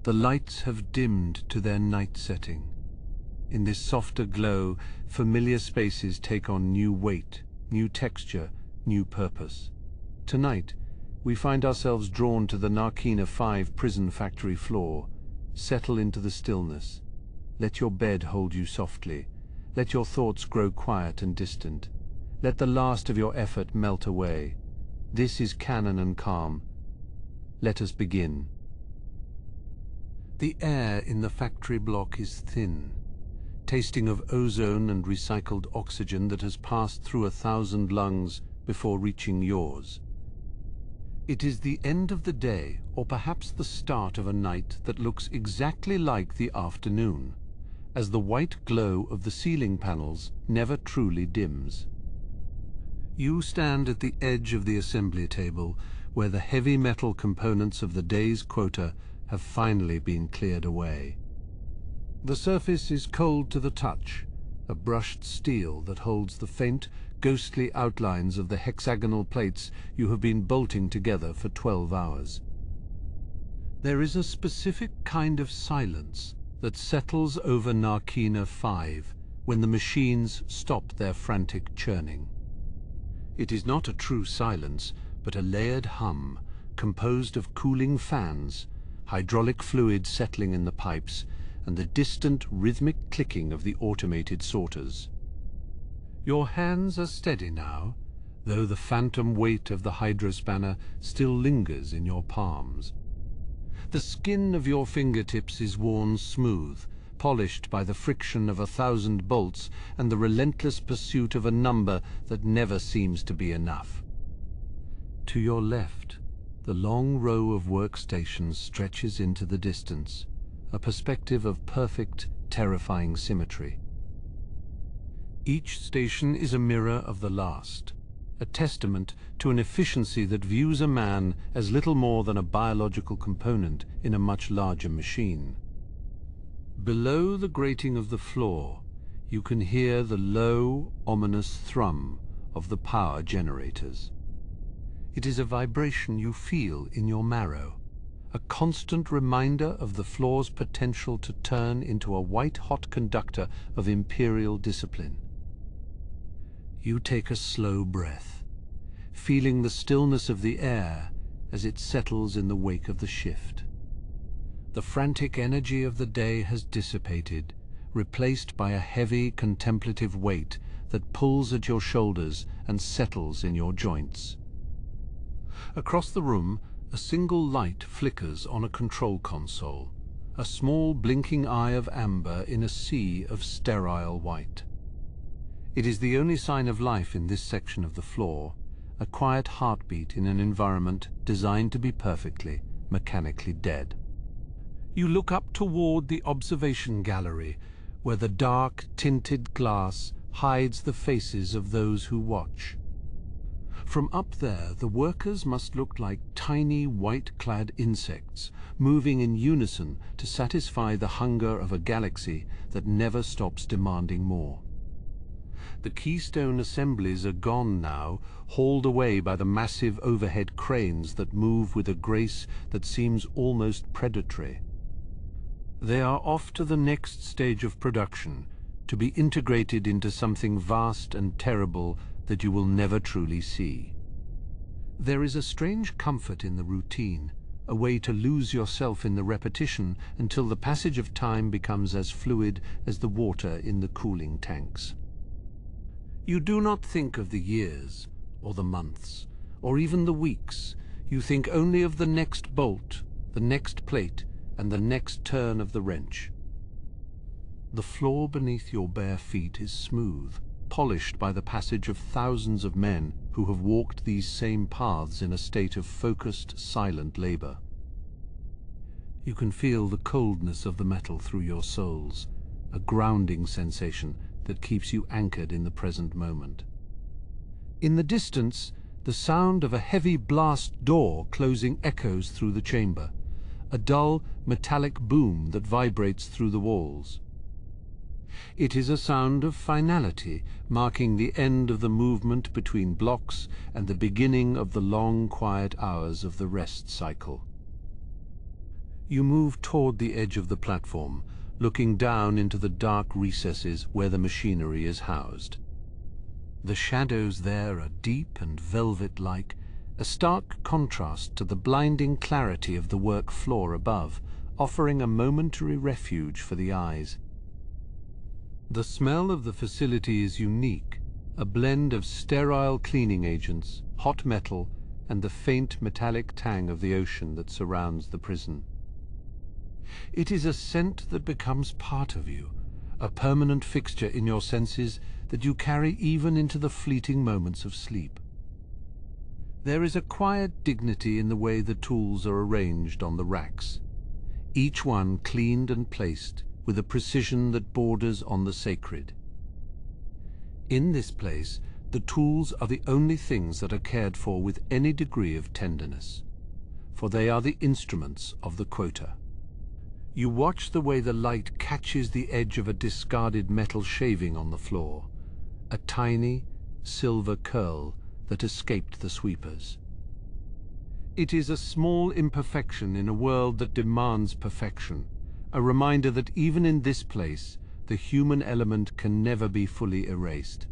The lights have dimmed to their night setting. In this softer glow, familiar spaces take on new weight, new texture, new purpose. Tonight, we find ourselves drawn to the Narkina 5 prison factory floor. Settle into the stillness. Let your bed hold you softly. Let your thoughts grow quiet and distant. Let the last of your effort melt away. This is canon and calm. Let us begin. The air in the factory block is thin, tasting of ozone and recycled oxygen that has passed through 1,000 lungs before reaching yours. It is the end of the day, or perhaps the start of a night that looks exactly like the afternoon, as the white glow of the ceiling panels never truly dims. You stand at the edge of the assembly table, where the heavy metal components of the day's quota have finally been cleared away. The surface is cold to the touch, a brushed steel that holds the faint, ghostly outlines of the hexagonal plates you have been bolting together for 12 hours. There is a specific kind of silence that settles over Narkina 5 when the machines stop their frantic churning. It is not a true silence, but a layered hum, composed of cooling fans, hydraulic fluid settling in the pipes, and the distant rhythmic clicking of the automated sorters. Your hands are steady now, though the phantom weight of the hydrospanner still lingers in your palms. The skin of your fingertips is worn smooth, polished by the friction of 1,000 bolts and the relentless pursuit of a number that never seems to be enough. To your left, the long row of workstations stretches into the distance, a perspective of perfect, terrifying symmetry. Each station is a mirror of the last, a testament to an efficiency that views a man as little more than a biological component in a much larger machine. Below the grating of the floor, you can hear the low, ominous thrum of the power generators. It is a vibration you feel in your marrow, a constant reminder of the floor's potential to turn into a white-hot conductor of Imperial discipline. You take a slow breath, feeling the stillness of the air as it settles in the wake of the shift. The frantic energy of the day has dissipated, replaced by a heavy, contemplative weight that pulls at your shoulders and settles in your joints. Across the room, a single light flickers on a control console, a small blinking eye of amber in a sea of sterile white. It is the only sign of life in this section of the floor, a quiet heartbeat in an environment designed to be perfectly, mechanically dead. You look up toward the observation gallery, where the dark, tinted glass hides the faces of those who watch. From up there, the workers must look like tiny, white-clad insects, moving in unison to satisfy the hunger of a galaxy that never stops demanding more. The keystone assemblies are gone now, hauled away by the massive overhead cranes that move with a grace that seems almost predatory. They are off to the next stage of production, to be integrated into something vast and terrible that you will never truly see. There is a strange comfort in the routine, a way to lose yourself in the repetition until the passage of time becomes as fluid as the water in the cooling tanks. You do not think of the years, or the months, or even the weeks. You think only of the next bolt, the next plate, and the next turn of the wrench. The floor beneath your bare feet is smooth, polished by the passage of thousands of men who have walked these same paths in a state of focused, silent labor. You can feel the coldness of the metal through your soles, a grounding sensation that keeps you anchored in the present moment. In the distance, the sound of a heavy blast door closing echoes through the chamber, a dull, metallic boom that vibrates through the walls. It is a sound of finality, marking the end of the movement between blocks and the beginning of the long, quiet hours of the rest cycle. You move toward the edge of the platform, looking down into the dark recesses where the machinery is housed. The shadows there are deep and velvet-like, a stark contrast to the blinding clarity of the work floor above, offering a momentary refuge for the eyes. The smell of the facility is unique, a blend of sterile cleaning agents, hot metal, and the faint metallic tang of the ocean that surrounds the prison. It is a scent that becomes part of you, a permanent fixture in your senses that you carry even into the fleeting moments of sleep. There is a quiet dignity in the way the tools are arranged on the racks, each one cleaned and placed with a precision that borders on the sacred. In this place, the tools are the only things that are cared for with any degree of tenderness, for they are the instruments of the Quota. You watch the way the light catches the edge of a discarded metal shaving on the floor, a tiny, silver curl that escaped the sweepers. It is a small imperfection in a world that demands perfection, a reminder that even in this place, the human element can never be fully erased.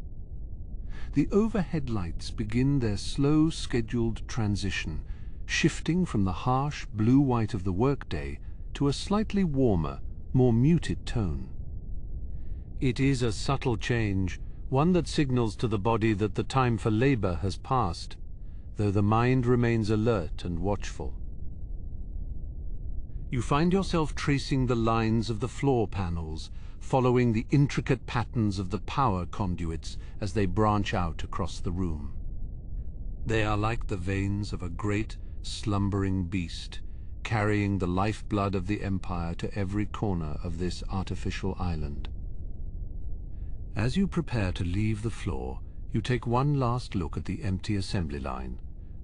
The overhead lights begin their slow, scheduled transition, shifting from the harsh blue-white of the workday to a slightly warmer, more muted tone. It is a subtle change, one that signals to the body that the time for labor has passed, though the mind remains alert and watchful. You find yourself tracing the lines of the floor panels, following the intricate patterns of the power conduits as they branch out across the room. They are like the veins of a great, slumbering beast, carrying the lifeblood of the Empire to every corner of this artificial island. As you prepare to leave the floor, you take one last look at the empty assembly line,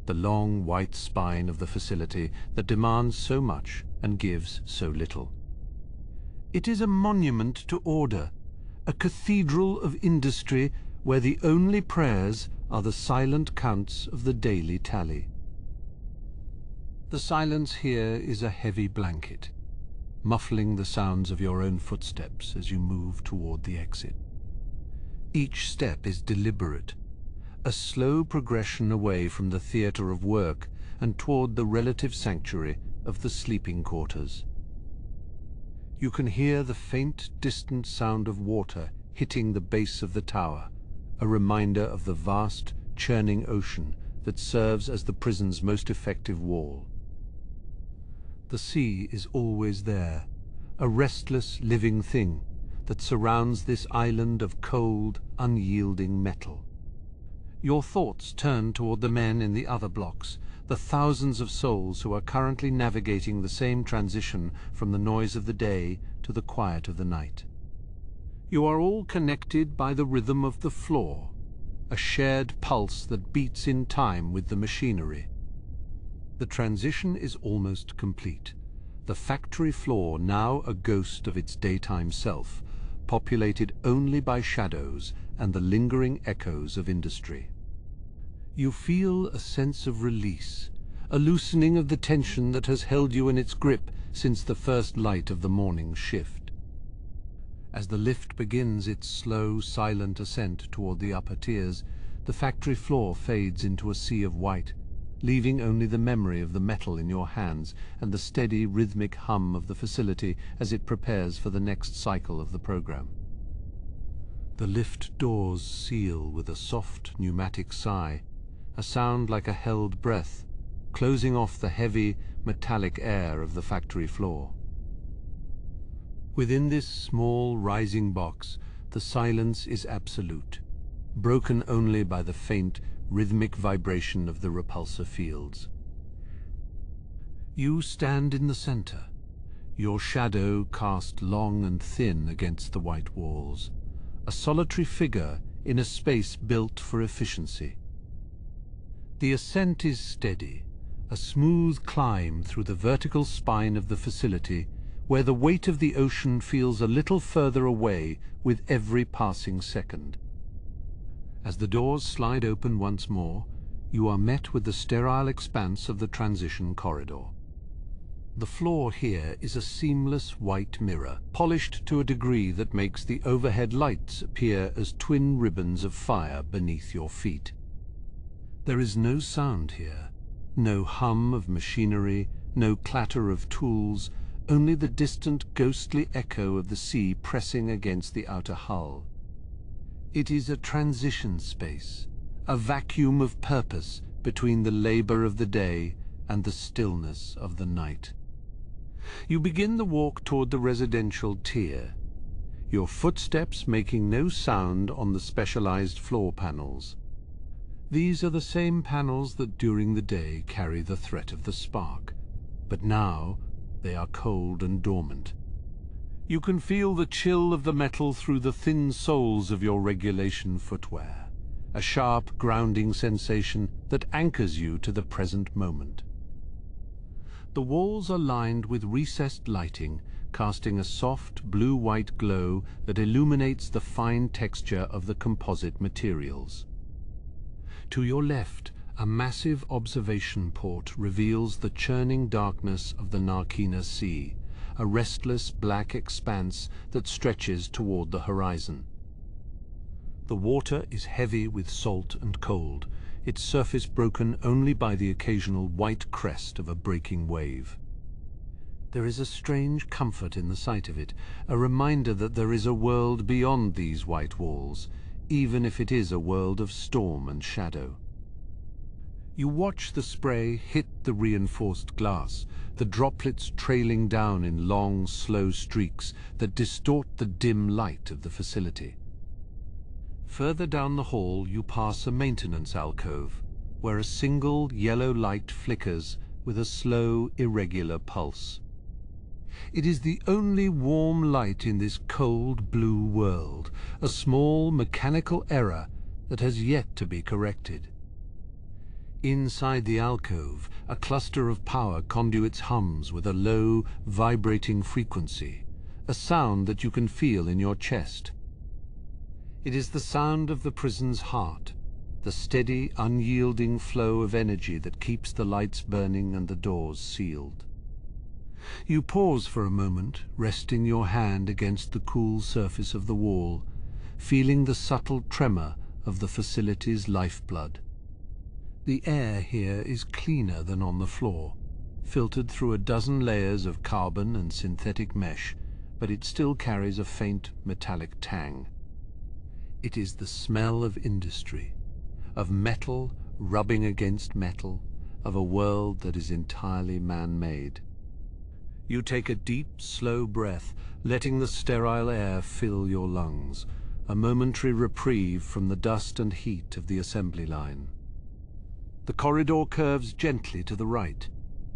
the long white spine of the facility that demands so much and gives so little. It is a monument to order, a cathedral of industry where the only prayers are the silent counts of the daily tally. The silence here is a heavy blanket, muffling the sounds of your own footsteps as you move toward the exit. Each step is deliberate, a slow progression away from the theater of work and toward the relative sanctuary of the sleeping quarters. You can hear the faint, distant sound of water hitting the base of the tower, a reminder of the vast, churning ocean that serves as the prison's most effective wall. The sea is always there, a restless, living thing that surrounds this island of cold, unyielding metal. Your thoughts turn toward the men in the other blocks, the thousands of souls who are currently navigating the same transition from the noise of the day to the quiet of the night. You are all connected by the rhythm of the floor, a shared pulse that beats in time with the machinery. The transition is almost complete, the factory floor now a ghost of its daytime self, populated only by shadows and the lingering echoes of industry. You feel a sense of release, a loosening of the tension that has held you in its grip since the first light of the morning shift. As the lift begins its slow, silent ascent toward the upper tiers, the factory floor fades into a sea of white, leaving only the memory of the metal in your hands and the steady, rhythmic hum of the facility as it prepares for the next cycle of the program. The lift doors seal with a soft, pneumatic sigh, a sound like a held breath, closing off the heavy, metallic air of the factory floor. Within this small, rising box, the silence is absolute, broken only by the faint, rhythmic vibration of the repulsor fields. You stand in the center, your shadow cast long and thin against the white walls, a solitary figure in a space built for efficiency. The ascent is steady, a smooth climb through the vertical spine of the facility, where the weight of the ocean feels a little further away with every passing second. As the doors slide open once more, you are met with the sterile expanse of the transition corridor. The floor here is a seamless white mirror, polished to a degree that makes the overhead lights appear as twin ribbons of fire beneath your feet. There is no sound here, no hum of machinery, no clatter of tools, only the distant ghostly echo of the sea pressing against the outer hull. It is a transition space, a vacuum of purpose between the labor of the day and the stillness of the night. You begin the walk toward the residential tier, your footsteps making no sound on the specialized floor panels. These are the same panels that during the day carry the threat of the spark, but now they are cold and dormant. You can feel the chill of the metal through the thin soles of your regulation footwear, a sharp, grounding sensation that anchors you to the present moment. The walls are lined with recessed lighting, casting a soft blue-white glow that illuminates the fine texture of the composite materials. To your left, a massive observation port reveals the churning darkness of the Narkina Sea, a restless black expanse that stretches toward the horizon. The water is heavy with salt and cold, its surface broken only by the occasional white crest of a breaking wave. There is a strange comfort in the sight of it, a reminder that there is a world beyond these white walls, even if it is a world of storm and shadow. You watch the spray hit the reinforced glass, the droplets trailing down in long, slow streaks that distort the dim light of the facility. Further down the hall you pass a maintenance alcove, where a single yellow light flickers with a slow, irregular pulse. It is the only warm light in this cold blue world, a small mechanical error that has yet to be corrected. Inside the alcove, a cluster of power conduits hums with a low, vibrating frequency, a sound that you can feel in your chest. It is the sound of the prison's heart, the steady, unyielding flow of energy that keeps the lights burning and the doors sealed. You pause for a moment, resting your hand against the cool surface of the wall, feeling the subtle tremor of the facility's lifeblood. The air here is cleaner than on the floor, filtered through a dozen layers of carbon and synthetic mesh, but it still carries a faint metallic tang. It is the smell of industry, of metal rubbing against metal, of a world that is entirely man-made. You take a deep, slow breath, letting the sterile air fill your lungs, a momentary reprieve from the dust and heat of the assembly line. The corridor curves gently to the right,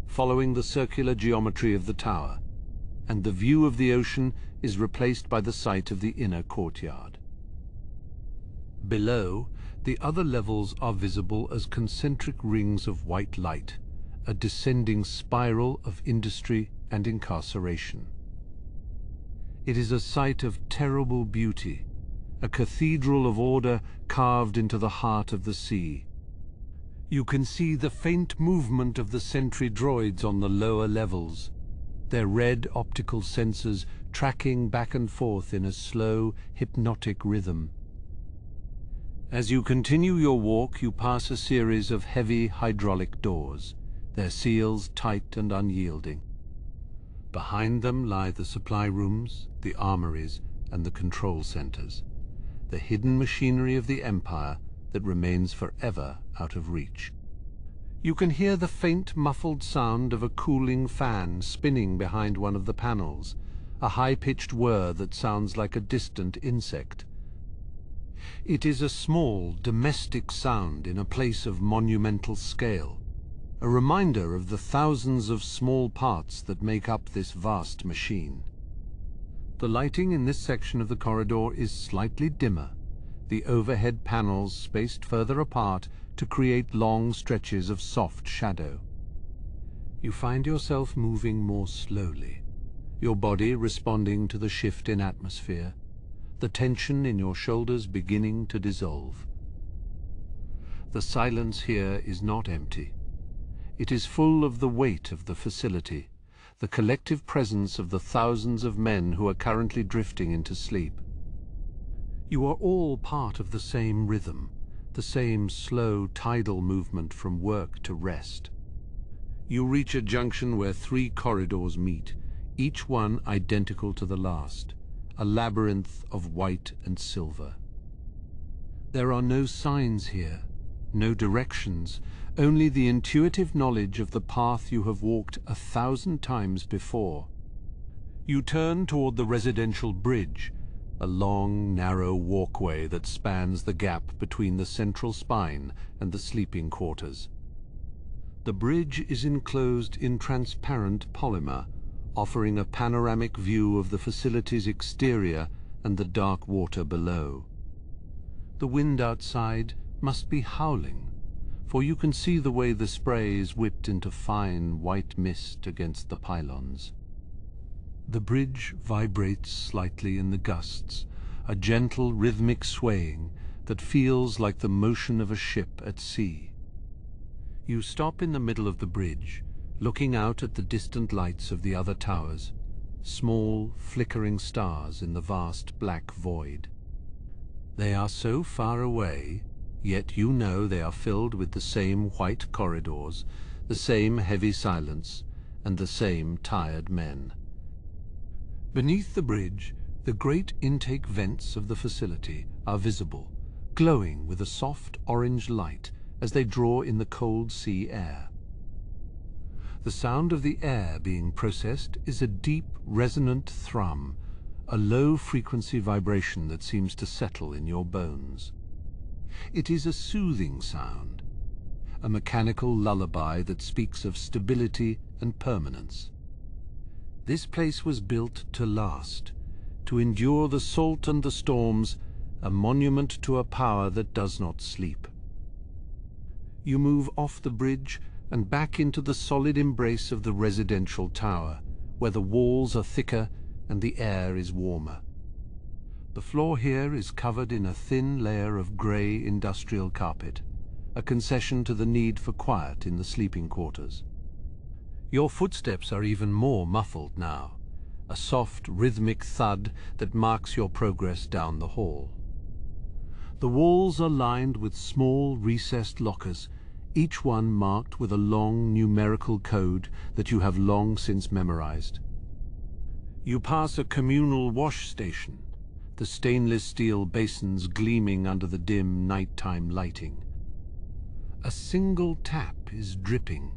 following the circular geometry of the tower, and the view of the ocean is replaced by the sight of the inner courtyard. Below, the other levels are visible as concentric rings of white light, a descending spiral of industry and incarceration. It is a sight of terrible beauty, a cathedral of order carved into the heart of the sea. You can see the faint movement of the sentry droids on the lower levels, their red optical sensors tracking back and forth in a slow, hypnotic rhythm. As you continue your walk, you pass a series of heavy hydraulic doors, their seals tight and unyielding. Behind them lie the supply rooms, the armories, and the control centers, the hidden machinery of the Empire that remains forever out of reach. You can hear the faint, muffled sound of a cooling fan spinning behind one of the panels, a high-pitched whir that sounds like a distant insect. It is a small, domestic sound in a place of monumental scale, a reminder of the thousands of small parts that make up this vast machine. The lighting in this section of the corridor is slightly dimmer, the overhead panels spaced further apart to create long stretches of soft shadow. You find yourself moving more slowly, your body responding to the shift in atmosphere, the tension in your shoulders beginning to dissolve. The silence here is not empty. It is full of the weight of the facility, the collective presence of the thousands of men who are currently drifting into sleep. You are all part of the same rhythm, the same slow tidal movement from work to rest. You reach a junction where 3 corridors meet, each one identical to the last, a labyrinth of white and silver. There are no signs here, no directions, only the intuitive knowledge of the path you have walked 1,000 times before. You turn toward the residential bridge, a long, narrow walkway that spans the gap between the central spine and the sleeping quarters. The bridge is enclosed in transparent polymer, offering a panoramic view of the facility's exterior and the dark water below. The wind outside must be howling, for you can see the way the spray is whipped into fine white mist against the pylons. The bridge vibrates slightly in the gusts, a gentle rhythmic swaying that feels like the motion of a ship at sea. You stop in the middle of the bridge, looking out at the distant lights of the other towers, small, flickering stars in the vast black void. They are so far away, yet you know they are filled with the same white corridors, the same heavy silence, and the same tired men. Beneath the bridge, the great intake vents of the facility are visible, glowing with a soft orange light as they draw in the cold sea air. The sound of the air being processed is a deep, resonant thrum, a low-frequency vibration that seems to settle in your bones. It is a soothing sound, a mechanical lullaby that speaks of stability and permanence. This place was built to last, to endure the salt and the storms, a monument to a power that does not sleep. You move off the bridge and back into the solid embrace of the residential tower, where the walls are thicker and the air is warmer. The floor here is covered in a thin layer of grey industrial carpet, a concession to the need for quiet in the sleeping quarters. Your footsteps are even more muffled now, a soft, rhythmic thud that marks your progress down the hall. The walls are lined with small, recessed lockers, each one marked with a long numerical code that you have long since memorized. You pass a communal wash station, the stainless steel basins gleaming under the dim nighttime lighting. A single tap is dripping,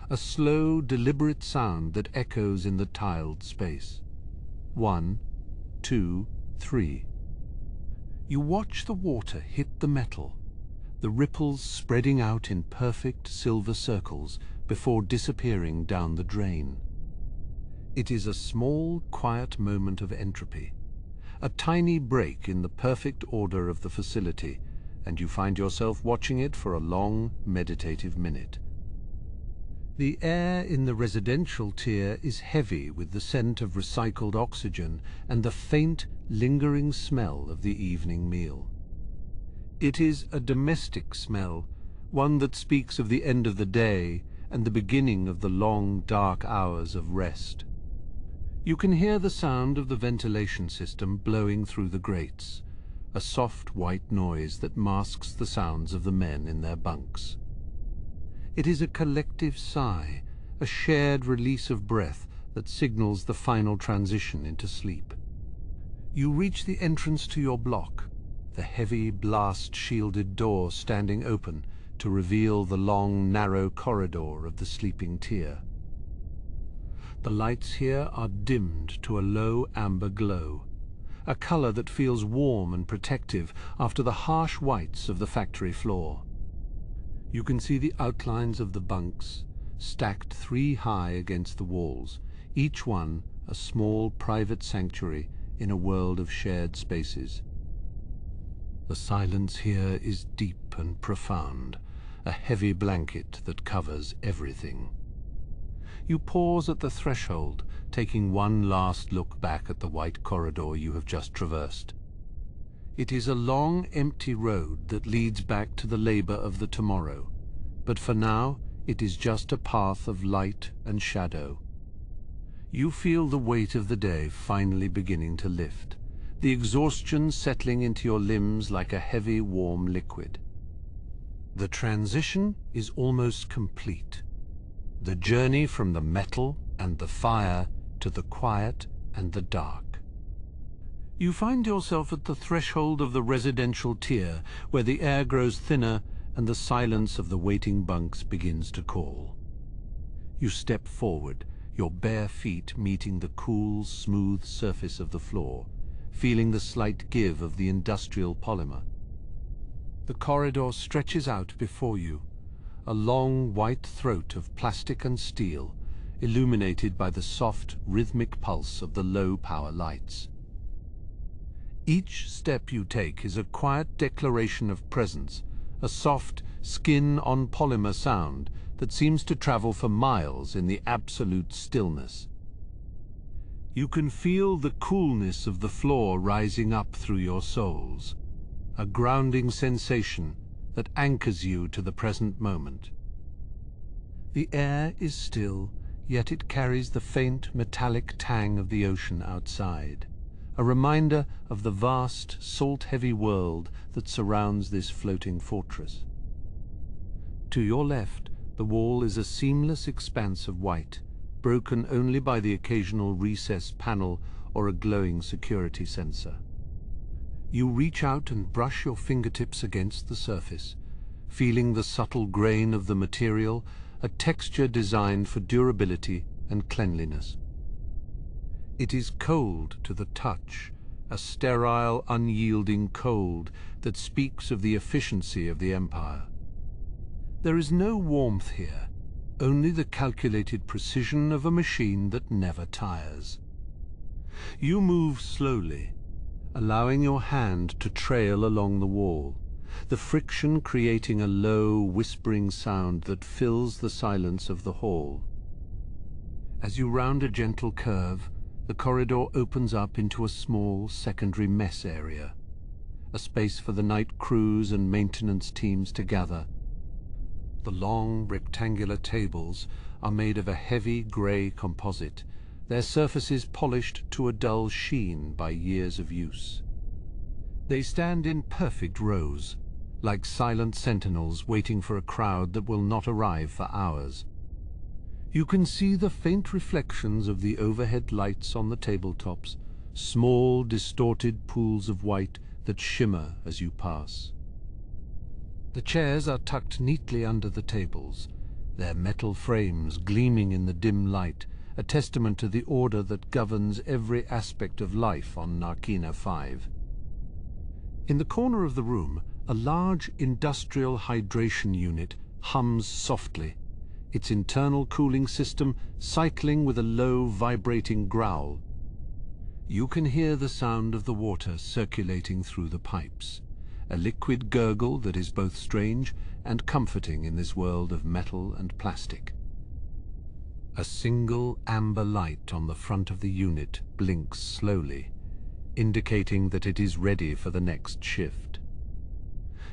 a slow, deliberate sound that echoes in the tiled space. 1, 2, 3. You watch the water hit the metal, the ripples spreading out in perfect silver circles before disappearing down the drain. It is a small, quiet moment of entropy, a tiny break in the perfect order of the facility, and you find yourself watching it for a long, meditative minute. The air in the residential tier is heavy with the scent of recycled oxygen and the faint, lingering smell of the evening meal. It is a domestic smell, one that speaks of the end of the day and the beginning of the long, dark hours of rest. You can hear the sound of the ventilation system blowing through the grates, a soft white noise that masks the sounds of the men in their bunks. It is a collective sigh, a shared release of breath that signals the final transition into sleep. You reach the entrance to your block, the heavy blast-shielded door standing open to reveal the long, narrow corridor of the sleeping tier. The lights here are dimmed to a low amber glow, a color that feels warm and protective after the harsh whites of the factory floor. You can see the outlines of the bunks, stacked 3 high against the walls, each one a small private sanctuary in a world of shared spaces. The silence here is deep and profound, a heavy blanket that covers everything. You pause at the threshold, taking one last look back at the white corridor you have just traversed. It is a long, empty road that leads back to the labor of the tomorrow, but for now it is just a path of light and shadow. You feel the weight of the day finally beginning to lift, the exhaustion settling into your limbs like a heavy, warm liquid. The transition is almost complete. The journey from the metal and the fire to the quiet and the dark. You find yourself at the threshold of the residential tier, where the air grows thinner and the silence of the waiting bunks begins to call. You step forward, your bare feet meeting the cool, smooth surface of the floor, feeling the slight give of the industrial polymer. The corridor stretches out before you, a long white throat of plastic and steel, illuminated by the soft, rhythmic pulse of the low-power lights. Each step you take is a quiet declaration of presence, a soft, skin-on-polymer sound that seems to travel for miles in the absolute stillness. You can feel the coolness of the floor rising up through your soles, a grounding sensation that anchors you to the present moment. The air is still, yet it carries the faint metallic tang of the ocean outside, a reminder of the vast, salt-heavy world that surrounds this floating fortress. To your left, the wall is a seamless expanse of white, broken only by the occasional recessed panel or a glowing security sensor. You reach out and brush your fingertips against the surface, feeling the subtle grain of the material, a texture designed for durability and cleanliness. It is cold to the touch, a sterile, unyielding cold that speaks of the efficiency of the Empire. There is no warmth here, only the calculated precision of a machine that never tires. You move slowly, allowing your hand to trail along the wall, the friction creating a low, whispering sound that fills the silence of the hall. As you round a gentle curve, the corridor opens up into a small secondary mess area, a space for the night crews and maintenance teams to gather. The long, rectangular tables are made of a heavy grey composite, their surfaces polished to a dull sheen by years of use. They stand in perfect rows, like silent sentinels waiting for a crowd that will not arrive for hours. You can see the faint reflections of the overhead lights on the tabletops, small, distorted pools of white that shimmer as you pass. The chairs are tucked neatly under the tables, their metal frames gleaming in the dim light, a testament to the order that governs every aspect of life on Narkina 5. In the corner of the room, a large industrial hydration unit hums softly, its internal cooling system cycling with a low, vibrating growl. You can hear the sound of the water circulating through the pipes, a liquid gurgle that is both strange and comforting in this world of metal and plastic. A single amber light on the front of the unit blinks slowly, indicating that it is ready for the next shift.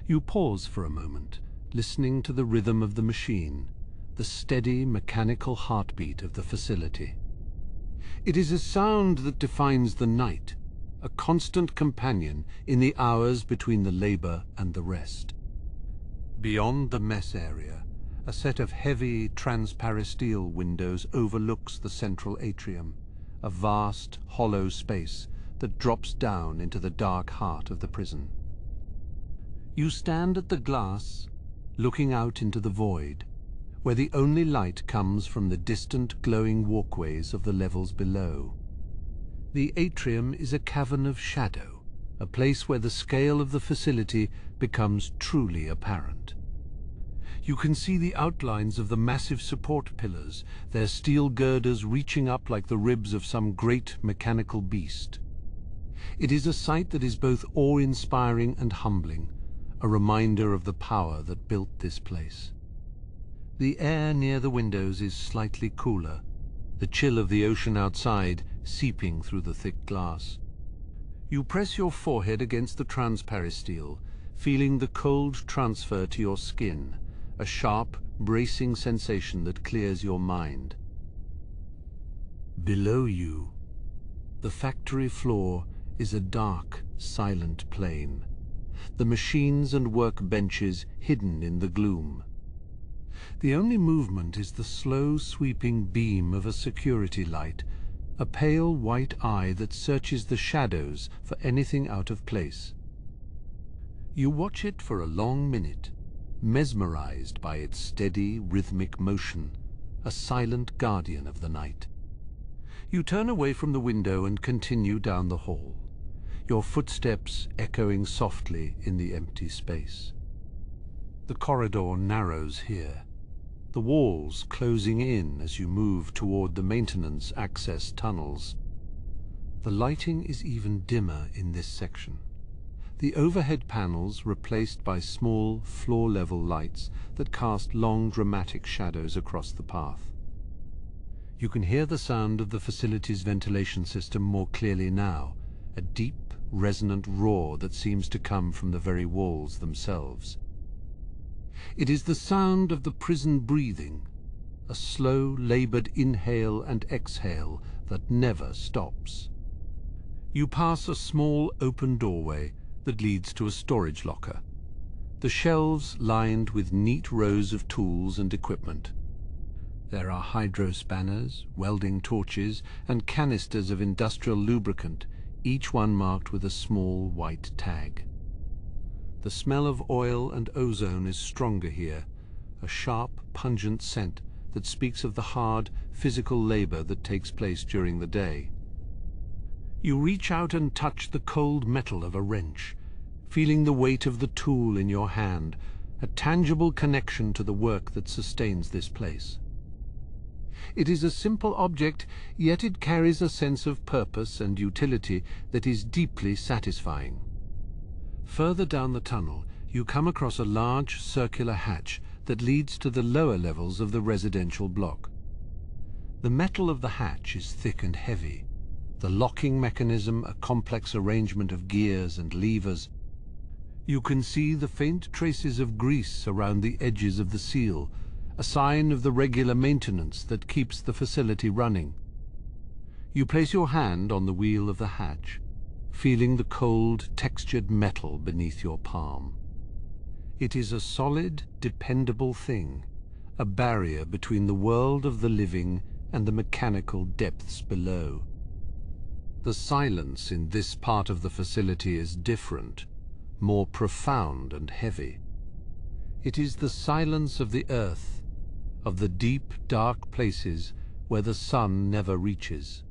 You pause for a moment, listening to the rhythm of the machine, the steady mechanical heartbeat of the facility. It is a sound that defines the night, a constant companion in the hours between the labor and the rest. Beyond the mess area, a set of heavy transparisteel windows overlooks the central atrium, a vast, hollow space that drops down into the dark heart of the prison. You stand at the glass, looking out into the void, where the only light comes from the distant glowing walkways of the levels below. The atrium is a cavern of shadow, a place where the scale of the facility becomes truly apparent. You can see the outlines of the massive support pillars, their steel girders reaching up like the ribs of some great mechanical beast. It is a sight that is both awe-inspiring and humbling, a reminder of the power that built this place. The air near the windows is slightly cooler, the chill of the ocean outside seeping through the thick glass. You press your forehead against the transparisteel, feeling the cold transfer to your skin, a sharp, bracing sensation that clears your mind. Below you, the factory floor is a dark, silent plain, the machines and workbenches hidden in the gloom. The only movement is the slow sweeping beam of a security light, a pale white eye that searches the shadows for anything out of place. You watch it for a long minute, mesmerized by its steady, rhythmic motion, a silent guardian of the night. You turn away from the window and continue down the hall, your footsteps echoing softly in the empty space. The corridor narrows here, the walls closing in as you move toward the maintenance access tunnels. The lighting is even dimmer in this section. The overhead panels replaced by small floor-level lights that cast long dramatic shadows across the path. You can hear the sound of the facility's ventilation system more clearly now, a deep, resonant roar that seems to come from the very walls themselves. It is the sound of the prison breathing, a slow, labored inhale and exhale that never stops. You pass a small open doorway that leads to a storage locker, the shelves lined with neat rows of tools and equipment. There are hydro spanners, welding torches, and canisters of industrial lubricant, each one marked with a small white tag. The smell of oil and ozone is stronger here, a sharp, pungent scent that speaks of the hard, physical labor that takes place during the day. You reach out and touch the cold metal of a wrench, feeling the weight of the tool in your hand, a tangible connection to the work that sustains this place. It is a simple object, yet it carries a sense of purpose and utility that is deeply satisfying. Further down the tunnel, you come across a large circular hatch that leads to the lower levels of the residential block. The metal of the hatch is thick and heavy, the locking mechanism a complex arrangement of gears and levers. You can see the faint traces of grease around the edges of the seal, a sign of the regular maintenance that keeps the facility running. You place your hand on the wheel of the hatch, feeling the cold, textured metal beneath your palm. It is a solid, dependable thing, a barrier between the world of the living and the mechanical depths below. The silence in this part of the facility is different, more profound and heavy. It is the silence of the earth, of the deep, dark places where the sun never reaches.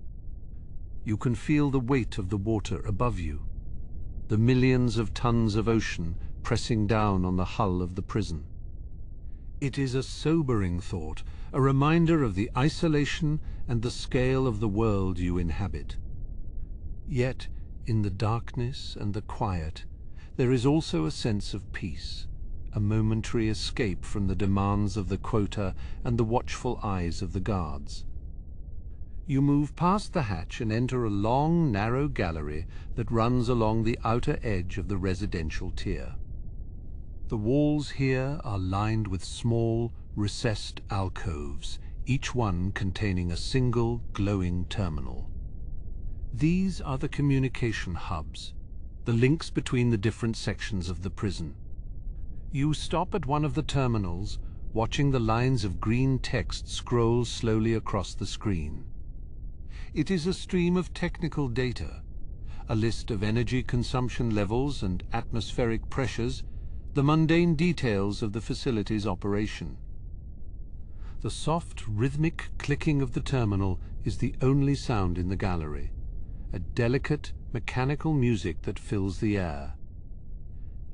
You can feel the weight of the water above you, the millions of tons of ocean pressing down on the hull of the prison. It is a sobering thought, a reminder of the isolation and the scale of the world you inhabit. Yet, in the darkness and the quiet, there is also a sense of peace, a momentary escape from the demands of the quota and the watchful eyes of the guards. You move past the hatch and enter a long, narrow gallery that runs along the outer edge of the residential tier. The walls here are lined with small, recessed alcoves, each one containing a single, glowing terminal. These are the communication hubs, the links between the different sections of the prison. You stop at one of the terminals, watching the lines of green text scroll slowly across the screen. It is a stream of technical data, a list of energy consumption levels and atmospheric pressures, the mundane details of the facility's operation. The soft, rhythmic clicking of the terminal is the only sound in the gallery, a delicate, mechanical music that fills the air.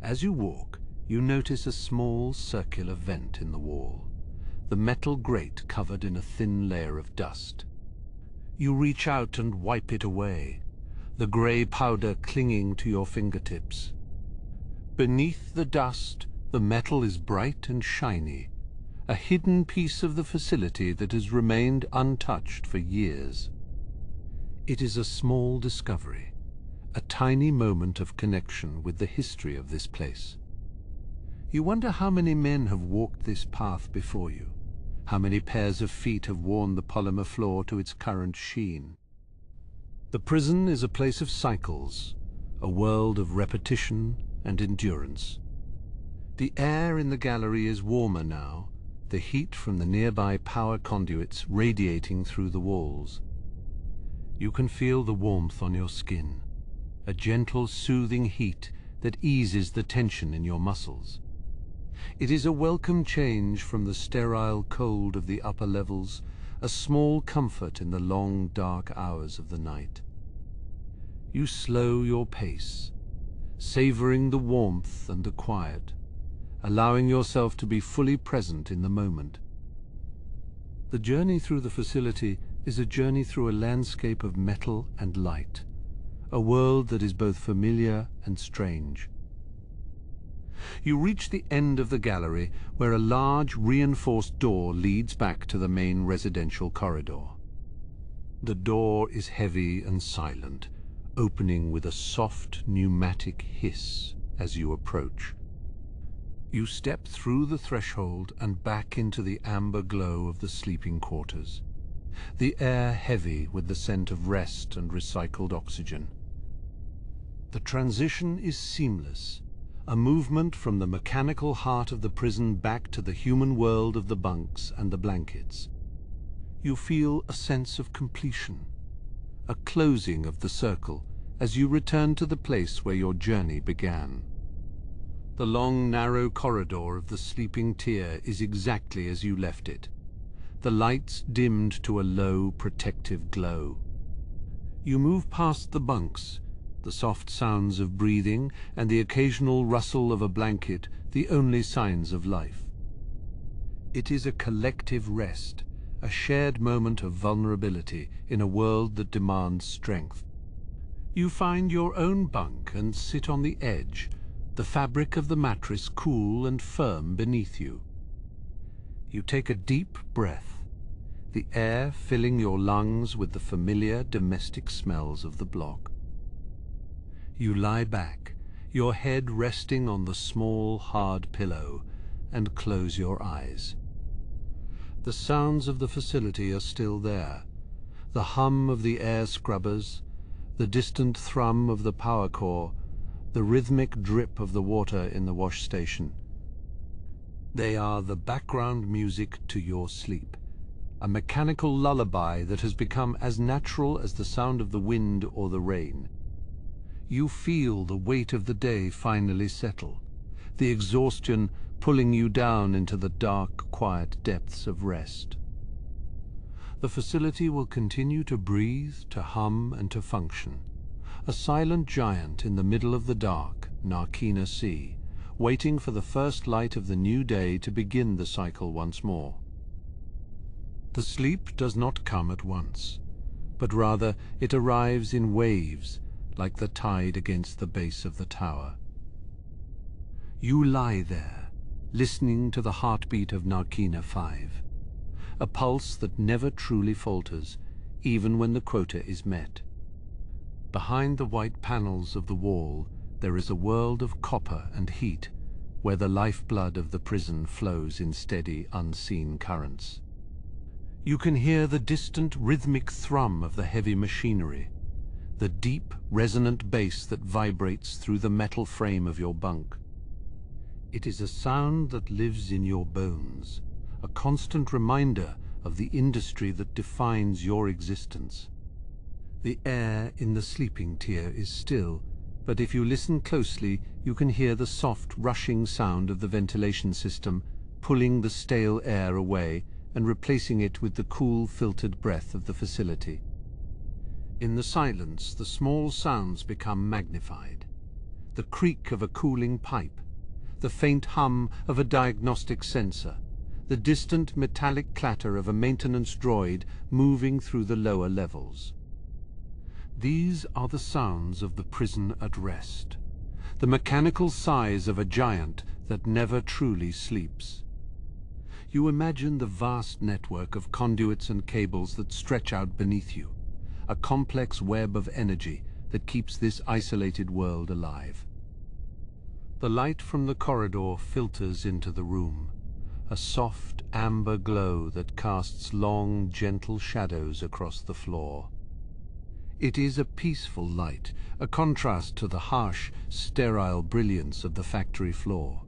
As you walk, you notice a small circular vent in the wall, the metal grate covered in a thin layer of dust. You reach out and wipe it away, the grey powder clinging to your fingertips. Beneath the dust, the metal is bright and shiny, a hidden piece of the facility that has remained untouched for years. It is a small discovery, a tiny moment of connection with the history of this place. You wonder how many men have walked this path before you, How many pairs of feet have worn the polymer floor to its current sheen? The prison is a place of cycles, a world of repetition and endurance. The air in the gallery is warmer now, the heat from the nearby power conduits radiating through the walls. You can feel the warmth on your skin, a gentle, soothing heat that eases the tension in your muscles. It is a welcome change from the sterile cold of the upper levels, a small comfort in the long, dark hours of the night. You slow your pace, savoring the warmth and the quiet, allowing yourself to be fully present in the moment. The journey through the facility is a journey through a landscape of metal and light, a world that is both familiar and strange. You reach the end of the gallery, where a large, reinforced door leads back to the main residential corridor. The door is heavy and silent, opening with a soft, pneumatic hiss as you approach. You step through the threshold and back into the amber glow of the sleeping quarters, the air heavy with the scent of rest and recycled oxygen. The transition is seamless, a movement from the mechanical heart of the prison back to the human world of the bunks and the blankets. You feel a sense of completion, a closing of the circle as you return to the place where your journey began. The long, narrow corridor of the sleeping tier is exactly as you left it, the lights dimmed to a low, protective glow. You move past the bunks, the soft sounds of breathing and the occasional rustle of a blanket, the only signs of life. It is a collective rest, a shared moment of vulnerability in a world that demands strength. You find your own bunk and sit on the edge, the fabric of the mattress cool and firm beneath you. You take a deep breath, the air filling your lungs with the familiar domestic smells of the block. You lie back, your head resting on the small, hard pillow, and close your eyes. The sounds of the facility are still there, the hum of the air scrubbers, the distant thrum of the power core, the rhythmic drip of the water in the wash station. They are the background music to your sleep, a mechanical lullaby that has become as natural as the sound of the wind or the rain. You feel the weight of the day finally settle, the exhaustion pulling you down into the dark, quiet depths of rest. The facility will continue to breathe, to hum, and to function. A silent giant in the middle of the dark, Narkina sea, waiting for the first light of the new day to begin the cycle once more. The sleep does not come at once, but rather it arrives in waves, like the tide against the base of the tower. You lie there, listening to the heartbeat of Narkina 5, a pulse that never truly falters, even when the quota is met. Behind the white panels of the wall, there is a world of copper and heat, where the lifeblood of the prison flows in steady, unseen currents. You can hear the distant rhythmic thrum of the heavy machinery, the deep, resonant bass that vibrates through the metal frame of your bunk. It is a sound that lives in your bones, a constant reminder of the industry that defines your existence. The air in the sleeping tier is still, but if you listen closely, you can hear the soft, rushing sound of the ventilation system pulling the stale air away and replacing it with the cool, filtered breath of the facility. In the silence, the small sounds become magnified. The creak of a cooling pipe, the faint hum of a diagnostic sensor, the distant metallic clatter of a maintenance droid moving through the lower levels. These are the sounds of the prison at rest, the mechanical sighs of a giant that never truly sleeps. You imagine the vast network of conduits and cables that stretch out beneath you, a complex web of energy that keeps this isolated world alive. The light from the corridor filters into the room, a soft amber glow that casts long, gentle shadows across the floor. It is a peaceful light, a contrast to the harsh, sterile brilliance of the factory floor.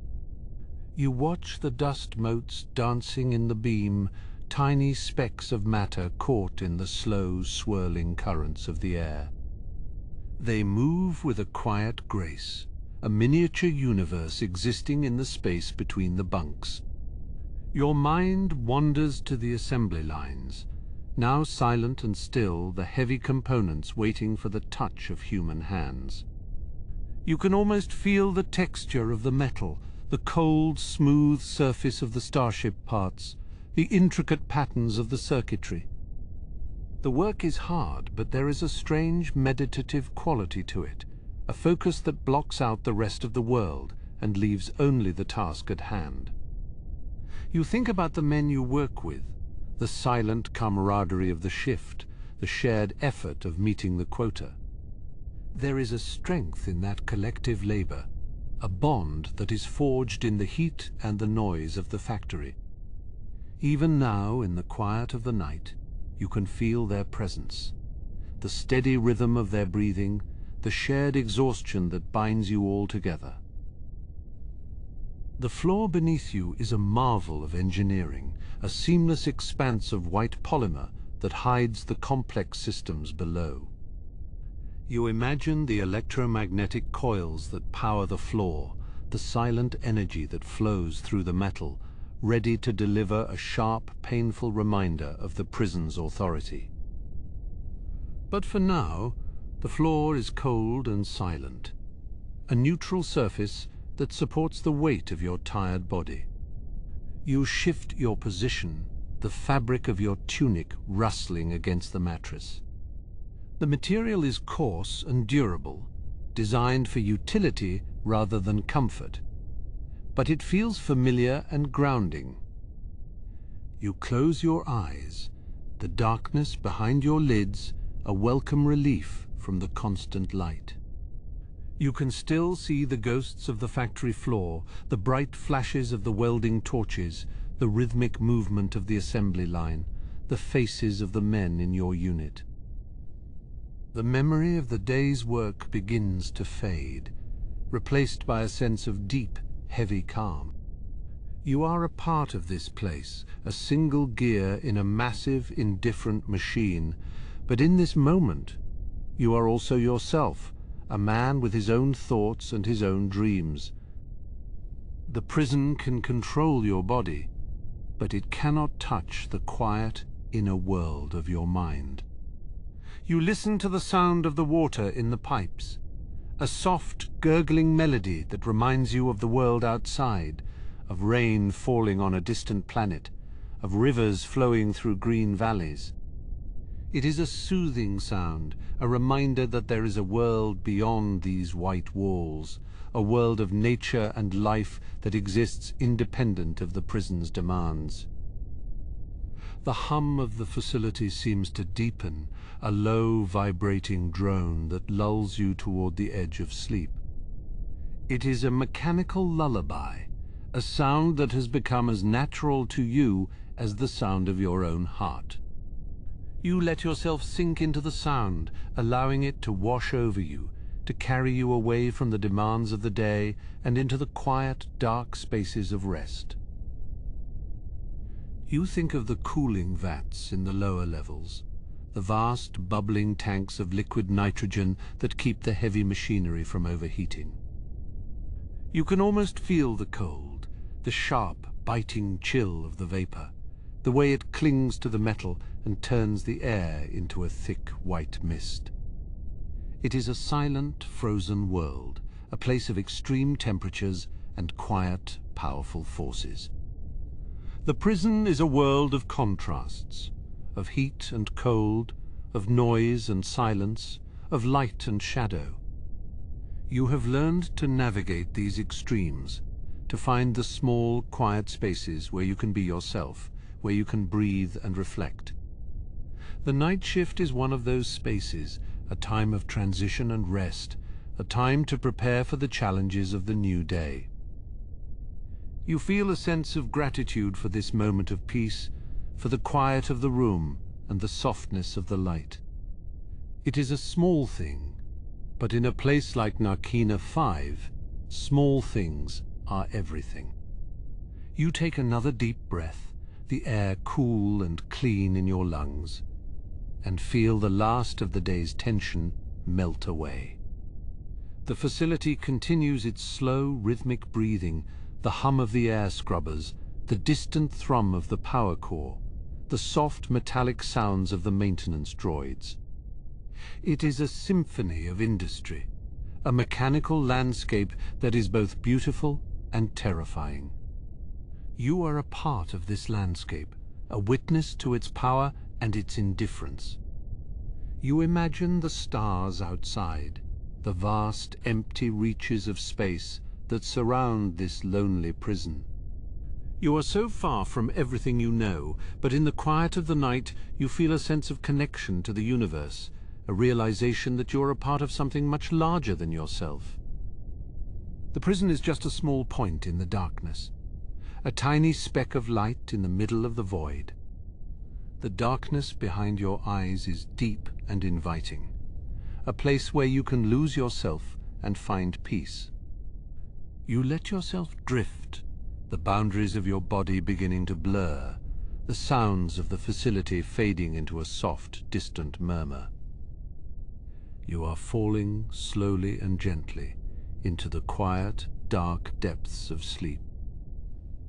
You watch the dust motes dancing in the beam, tiny specks of matter caught in the slow, swirling currents of the air. They move with a quiet grace, a miniature universe existing in the space between the bunks. Your mind wanders to the assembly lines, now silent and still, the heavy components waiting for the touch of human hands. You can almost feel the texture of the metal, the cold, smooth surface of the starship parts, the intricate patterns of the circuitry. The work is hard, but there is a strange meditative quality to it, a focus that blocks out the rest of the world and leaves only the task at hand. You think about the men you work with, the silent camaraderie of the shift, the shared effort of meeting the quota. There is a strength in that collective labor, a bond that is forged in the heat and the noise of the factory. Even now, in the quiet of the night, you can feel their presence, the steady rhythm of their breathing, the shared exhaustion that binds you all together. The floor beneath you is a marvel of engineering, a seamless expanse of white polymer that hides the complex systems below. You imagine the electromagnetic coils that power the floor, the silent energy that flows through the metal, ready to deliver a sharp, painful reminder of the prison's authority. But for now, the floor is cold and silent, a neutral surface that supports the weight of your tired body. You shift your position, the fabric of your tunic rustling against the mattress. The material is coarse and durable, designed for utility rather than comfort, but it feels familiar and grounding. You close your eyes, the darkness behind your lids a welcome relief from the constant light. You can still see the ghosts of the factory floor, the bright flashes of the welding torches, the rhythmic movement of the assembly line, the faces of the men in your unit. The memory of the day's work begins to fade, replaced by a sense of deep, heavy calm. You are a part of this place, a single gear in a massive, indifferent machine, but in this moment, you are also yourself, a man with his own thoughts and his own dreams. The prison can control your body, but it cannot touch the quiet, inner world of your mind. You listen to the sound of the water in the pipes, a soft, gurgling melody that reminds you of the world outside, of rain falling on a distant planet, of rivers flowing through green valleys. It is a soothing sound, a reminder that there is a world beyond these white walls, a world of nature and life that exists independent of the prison's demands. The hum of the facility seems to deepen, a low, vibrating drone that lulls you toward the edge of sleep. It is a mechanical lullaby, a sound that has become as natural to you as the sound of your own heart. You let yourself sink into the sound, allowing it to wash over you, to carry you away from the demands of the day and into the quiet, dark spaces of rest. You think of the cooling vats in the lower levels, the vast, bubbling tanks of liquid nitrogen that keep the heavy machinery from overheating. You can almost feel the cold, the sharp, biting chill of the vapor, the way it clings to the metal and turns the air into a thick white mist. It is a silent, frozen world, a place of extreme temperatures and quiet, powerful forces. The prison is a world of contrasts, of heat and cold, of noise and silence, of light and shadow. You have learned to navigate these extremes, to find the small, quiet spaces where you can be yourself, where you can breathe and reflect. The night shift is one of those spaces, a time of transition and rest, a time to prepare for the challenges of the new day. You feel a sense of gratitude for this moment of peace, for the quiet of the room and the softness of the light. It is a small thing, but in a place like Narkina 5, small things are everything. You take another deep breath, the air cool and clean in your lungs, and feel the last of the day's tension melt away. The facility continues its slow, rhythmic breathing, the hum of the air scrubbers, the distant thrum of the power core, the soft metallic sounds of the maintenance droids. It is a symphony of industry, a mechanical landscape that is both beautiful and terrifying. You are a part of this landscape, a witness to its power and its indifference. You imagine the stars outside, the vast empty reaches of space that surround this lonely prison. You are so far from everything you know, but in the quiet of the night you feel a sense of connection to the universe, a realization that you're a part of something much larger than yourself. The prison is just a small point in the darkness, a tiny speck of light in the middle of the void. The darkness behind your eyes is deep and inviting, a place where you can lose yourself and find peace. You let yourself drift, the boundaries of your body beginning to blur, the sounds of the facility fading into a soft, distant murmur. You are falling slowly and gently into the quiet, dark depths of sleep.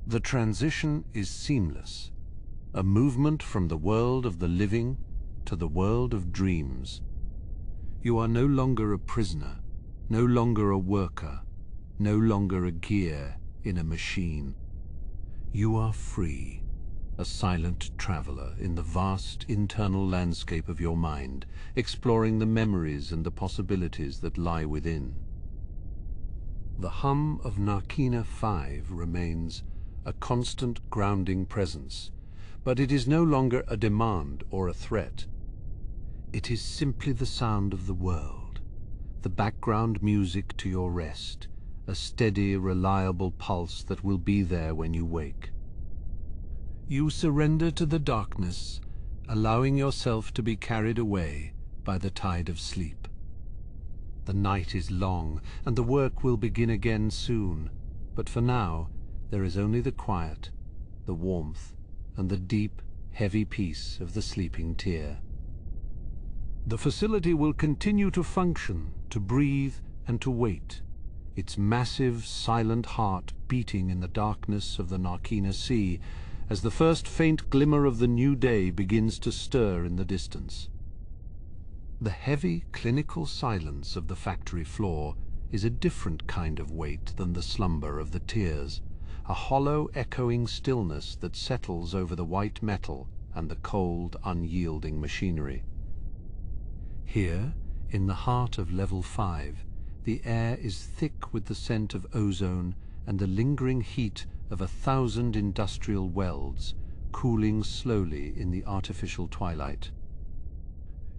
The transition is seamless, a movement from the world of the living to the world of dreams. You are no longer a prisoner, no longer a worker, no longer a gear in a machine. You are free, a silent traveler in the vast internal landscape of your mind, exploring the memories and the possibilities that lie within. The hum of Narkina 5 remains a constant grounding presence, but it is no longer a demand or a threat. It is simply the sound of the world, the background music to your rest, a steady, reliable pulse that will be there when you wake. You surrender to the darkness, allowing yourself to be carried away by the tide of sleep. The night is long, and the work will begin again soon, but for now, there is only the quiet, the warmth, and the deep, heavy peace of the sleeping tier. The facility will continue to function, to breathe, and to wait, its massive, silent heart beating in the darkness of the Narkina Sea as the first faint glimmer of the new day begins to stir in the distance. The heavy, clinical silence of the factory floor is a different kind of weight than the slumber of the tiers, a hollow, echoing stillness that settles over the white metal and the cold, unyielding machinery. Here, in the heart of Level 5, the air is thick with the scent of ozone and the lingering heat of 1,000 industrial welds, cooling slowly in the artificial twilight.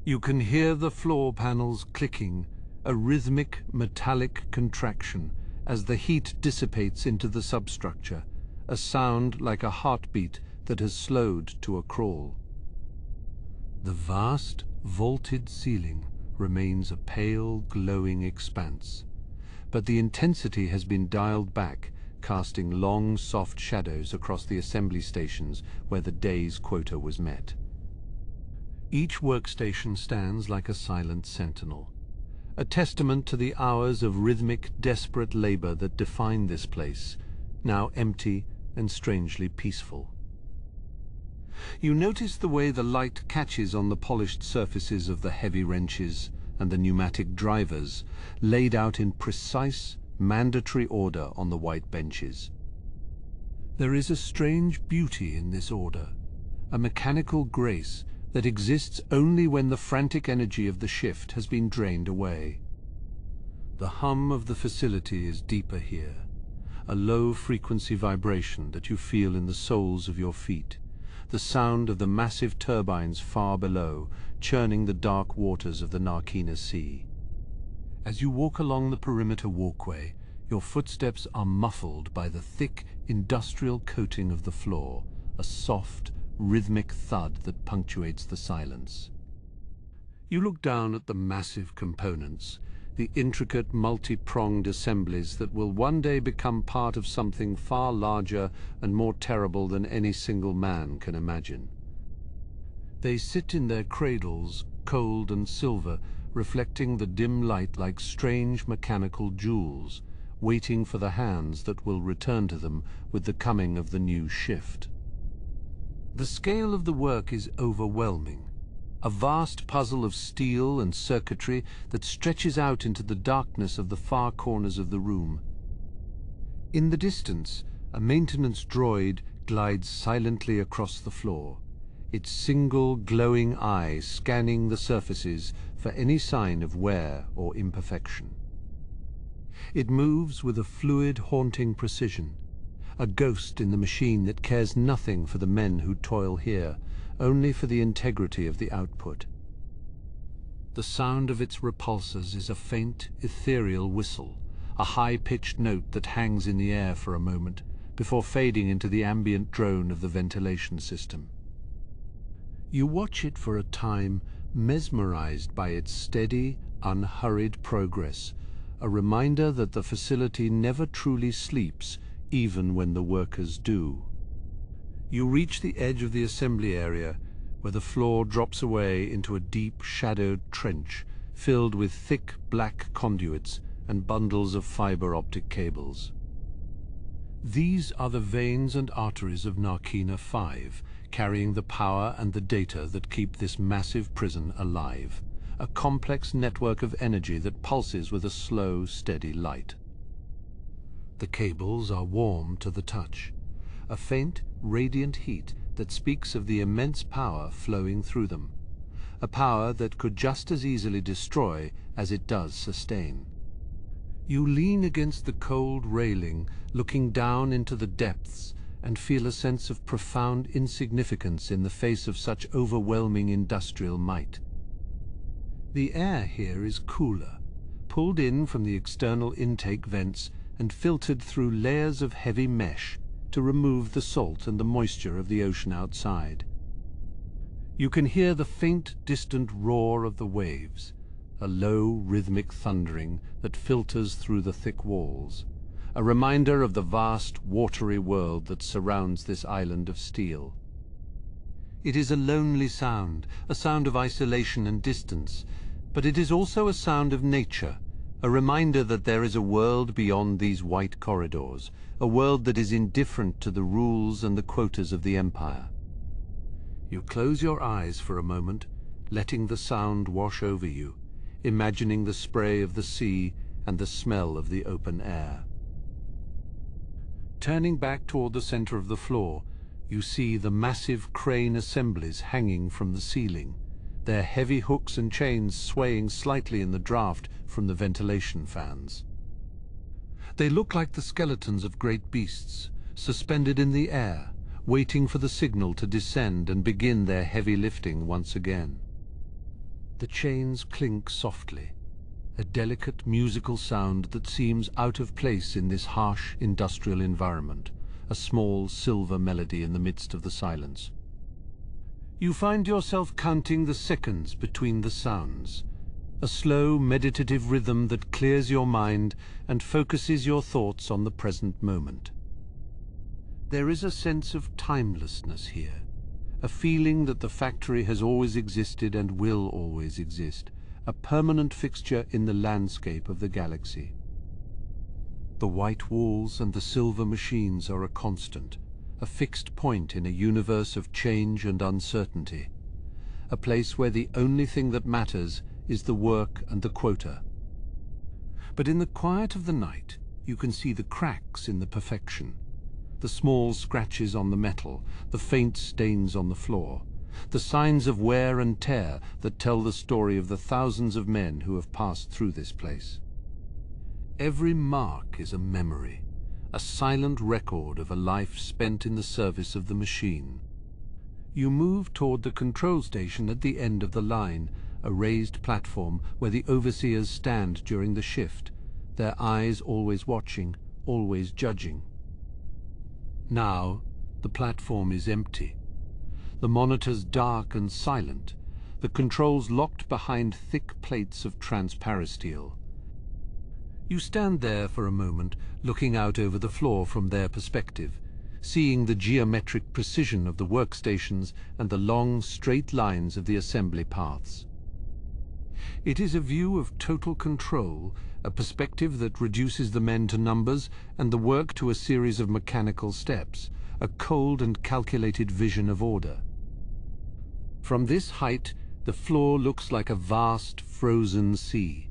You can hear the floor panels clicking, a rhythmic, metallic contraction as the heat dissipates into the substructure, a sound like a heartbeat that has slowed to a crawl. The vast, vaulted ceiling remains a pale, glowing expanse, but the intensity has been dialed back, casting long, soft shadows across the assembly stations where the day's quota was met. Each workstation stands like a silent sentinel, a testament to the hours of rhythmic, desperate labor that define this place, now empty and strangely peaceful. You notice the way the light catches on the polished surfaces of the heavy wrenches and the pneumatic drivers, laid out in precise, mandatory order on the white benches. There is a strange beauty in this order, a mechanical grace that exists only when the frantic energy of the shift has been drained away. The hum of the facility is deeper here, a low-frequency vibration that you feel in the soles of your feet, the sound of the massive turbines far below, churning the dark waters of the Narkina Sea. As you walk along the perimeter walkway, Your footsteps are muffled by the thick, industrial coating of the floor, a soft, rhythmic thud that punctuates the silence. You look down at the massive components, the intricate, multi-pronged assemblies that will one day become part of something far larger and more terrible than any single man can imagine. They sit in their cradles, cold and silver, reflecting the dim light like strange mechanical jewels, waiting for the hands that will return to them with the coming of the new shift. The scale of the work is overwhelming. A vast puzzle of steel and circuitry that stretches out into the darkness of the far corners of the room. In the distance, a maintenance droid glides silently across the floor, its single glowing eye scanning the surfaces for any sign of wear or imperfection. It moves with a fluid, haunting precision, a ghost in the machine that cares nothing for the men who toil here, only for the integrity of the output. The sound of its repulsors is a faint, ethereal whistle, a high-pitched note that hangs in the air for a moment before fading into the ambient drone of the ventilation system. You watch it for a time, mesmerized by its steady, unhurried progress, a reminder that the facility never truly sleeps, even when the workers do. You reach the edge of the assembly area, where the floor drops away into a deep, shadowed trench filled with thick, black conduits and bundles of fiber optic cables. These are the veins and arteries of Narkina 5, carrying the power and the data that keep this massive prison alive, a complex network of energy that pulses with a slow, steady light. The cables are warm to the touch, a faint, radiant heat that speaks of the immense power flowing through them, a power that could just as easily destroy as it does sustain. You lean against the cold railing, looking down into the depths, and feel a sense of profound insignificance in the face of such overwhelming industrial might. The air here is cooler, pulled in from the external intake vents and filtered through layers of heavy mesh to remove the salt and the moisture of the ocean outside. You can hear the faint, distant roar of the waves, a low, rhythmic thundering that filters through the thick walls, a reminder of the vast, watery world that surrounds this island of steel. It is a lonely sound, a sound of isolation and distance, but it is also a sound of nature, a reminder that there is a world beyond these white corridors, a world that is indifferent to the rules and the quotas of the Empire. You close your eyes for a moment, letting the sound wash over you, imagining the spray of the sea and the smell of the open air. Turning back toward the center of the floor, you see the massive crane assemblies hanging from the ceiling, their heavy hooks and chains swaying slightly in the draft from the ventilation fans. They look like the skeletons of great beasts, suspended in the air, waiting for the signal to descend and begin their heavy lifting once again. The chains clink softly, a delicate musical sound that seems out of place in this harsh industrial environment, a small silver melody in the midst of the silence. You find yourself counting the seconds between the sounds, a slow, meditative rhythm that clears your mind and focuses your thoughts on the present moment. There is a sense of timelessness here, a feeling that the factory has always existed and will always exist, a permanent fixture in the landscape of the galaxy. The white walls and the silver machines are a constant, a fixed point in a universe of change and uncertainty, a place where the only thing that matters is the work and the quota. But in the quiet of the night, you can see the cracks in the perfection, the small scratches on the metal, the faint stains on the floor, the signs of wear and tear that tell the story of the thousands of men who have passed through this place. Every mark is a memory, a silent record of a life spent in the service of the machine. You move toward the control station at the end of the line, a raised platform where the overseers stand during the shift, their eyes always watching, always judging. Now, the platform is empty. The monitors dark and silent, the controls locked behind thick plates of transparasteel. You stand there for a moment, looking out over the floor from their perspective, seeing the geometric precision of the workstations and the long, straight lines of the assembly paths. It is a view of total control, a perspective that reduces the men to numbers and the work to a series of mechanical steps, a cold and calculated vision of order. From this height, the floor looks like a vast, frozen sea,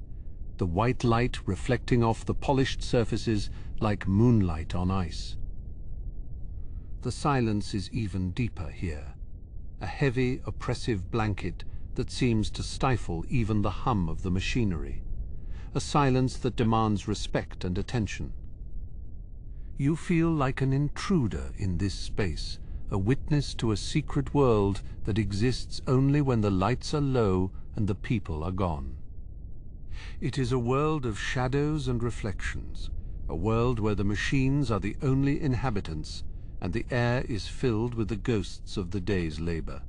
the white light reflecting off the polished surfaces like moonlight on ice. The silence is even deeper here, a heavy, oppressive blanket that seems to stifle even the hum of the machinery, a silence that demands respect and attention. You feel like an intruder in this space, a witness to a secret world that exists only when the lights are low and the people are gone. It is a world of shadows and reflections, a world where the machines are the only inhabitants and the air is filled with the ghosts of the day's labor.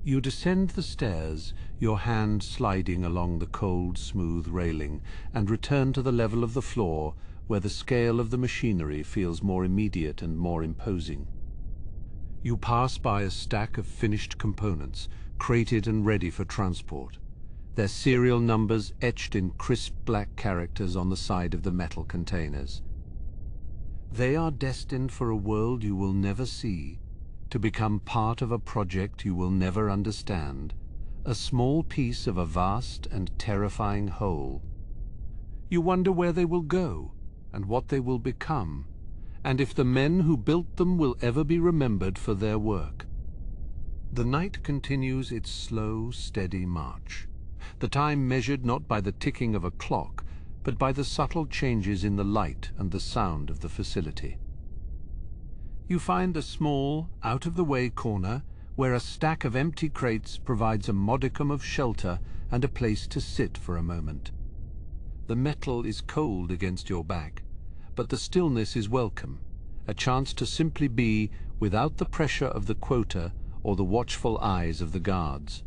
You descend the stairs, your hand sliding along the cold, smooth railing, and return to the level of the floor where the scale of the machinery feels more immediate and more imposing. You pass by a stack of finished components, crated and ready for transport, their serial numbers etched in crisp black characters on the side of the metal containers. They are destined for a world you will never see, to become part of a project you will never understand, a small piece of a vast and terrifying whole. You wonder where they will go, and what they will become, and if the men who built them will ever be remembered for their work. The night continues its slow, steady march, the time measured not by the ticking of a clock, but by the subtle changes in the light and the sound of the facility. You find a small, out-of-the-way corner where a stack of empty crates provides a modicum of shelter and a place to sit for a moment. The metal is cold against your back, but the stillness is welcome, a chance to simply be without the pressure of the quota or the watchful eyes of the guards.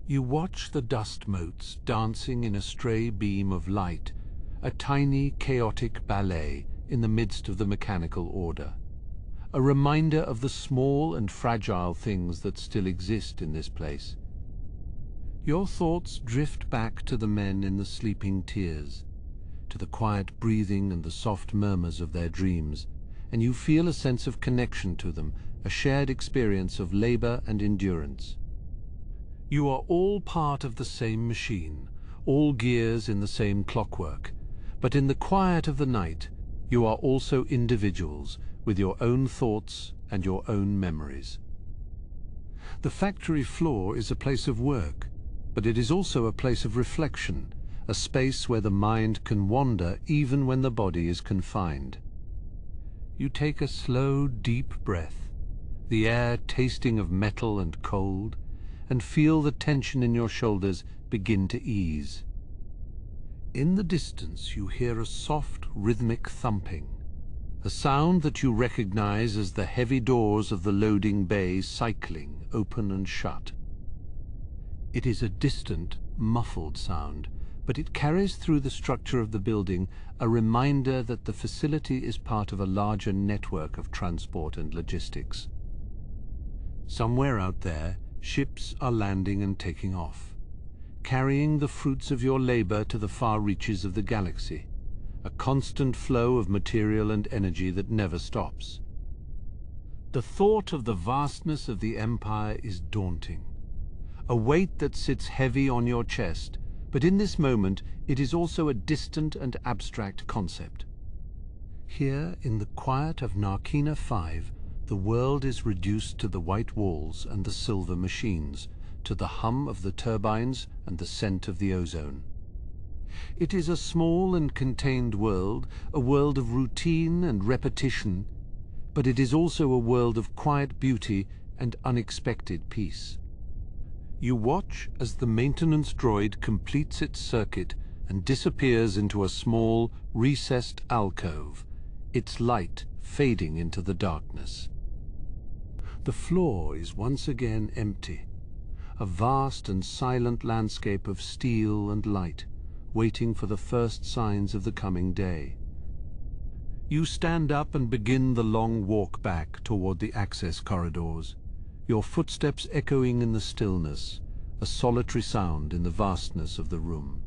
You watch the dust motes dancing in a stray beam of light, a tiny, chaotic ballet in the midst of the mechanical order, a reminder of the small and fragile things that still exist in this place. Your thoughts drift back to the men in the sleeping tiers, to the quiet breathing and the soft murmurs of their dreams, and you feel a sense of connection to them, a shared experience of labor and endurance. You are all part of the same machine, all gears in the same clockwork, but in the quiet of the night, you are also individuals with your own thoughts and your own memories. The factory floor is a place of work, but it is also a place of reflection, a space where the mind can wander even when the body is confined. You take a slow, deep breath, the air tasting of metal and cold, and feel the tension in your shoulders begin to ease. In the distance you hear a soft, rhythmic thumping, a sound that you recognize as the heavy doors of the loading bay cycling, open and shut. It is a distant, muffled sound, but it carries through the structure of the building a reminder that the facility is part of a larger network of transport and logistics. Somewhere out there, ships are landing and taking off, carrying the fruits of your labor to the far reaches of the galaxy, a constant flow of material and energy that never stops. The thought of the vastness of the Empire is daunting, a weight that sits heavy on your chest, but in this moment it is also a distant and abstract concept. Here, in the quiet of Narkina 5, the world is reduced to the white walls and the silver machines, to the hum of the turbines and the scent of the ozone. It is a small and contained world, a world of routine and repetition, but it is also a world of quiet beauty and unexpected peace. You watch as the maintenance droid completes its circuit and disappears into a small, recessed alcove, its light fading into the darkness. The floor is once again empty, a vast and silent landscape of steel and light, waiting for the first signs of the coming day. You stand up and begin the long walk back toward the access corridors, your footsteps echoing in the stillness, a solitary sound in the vastness of the room.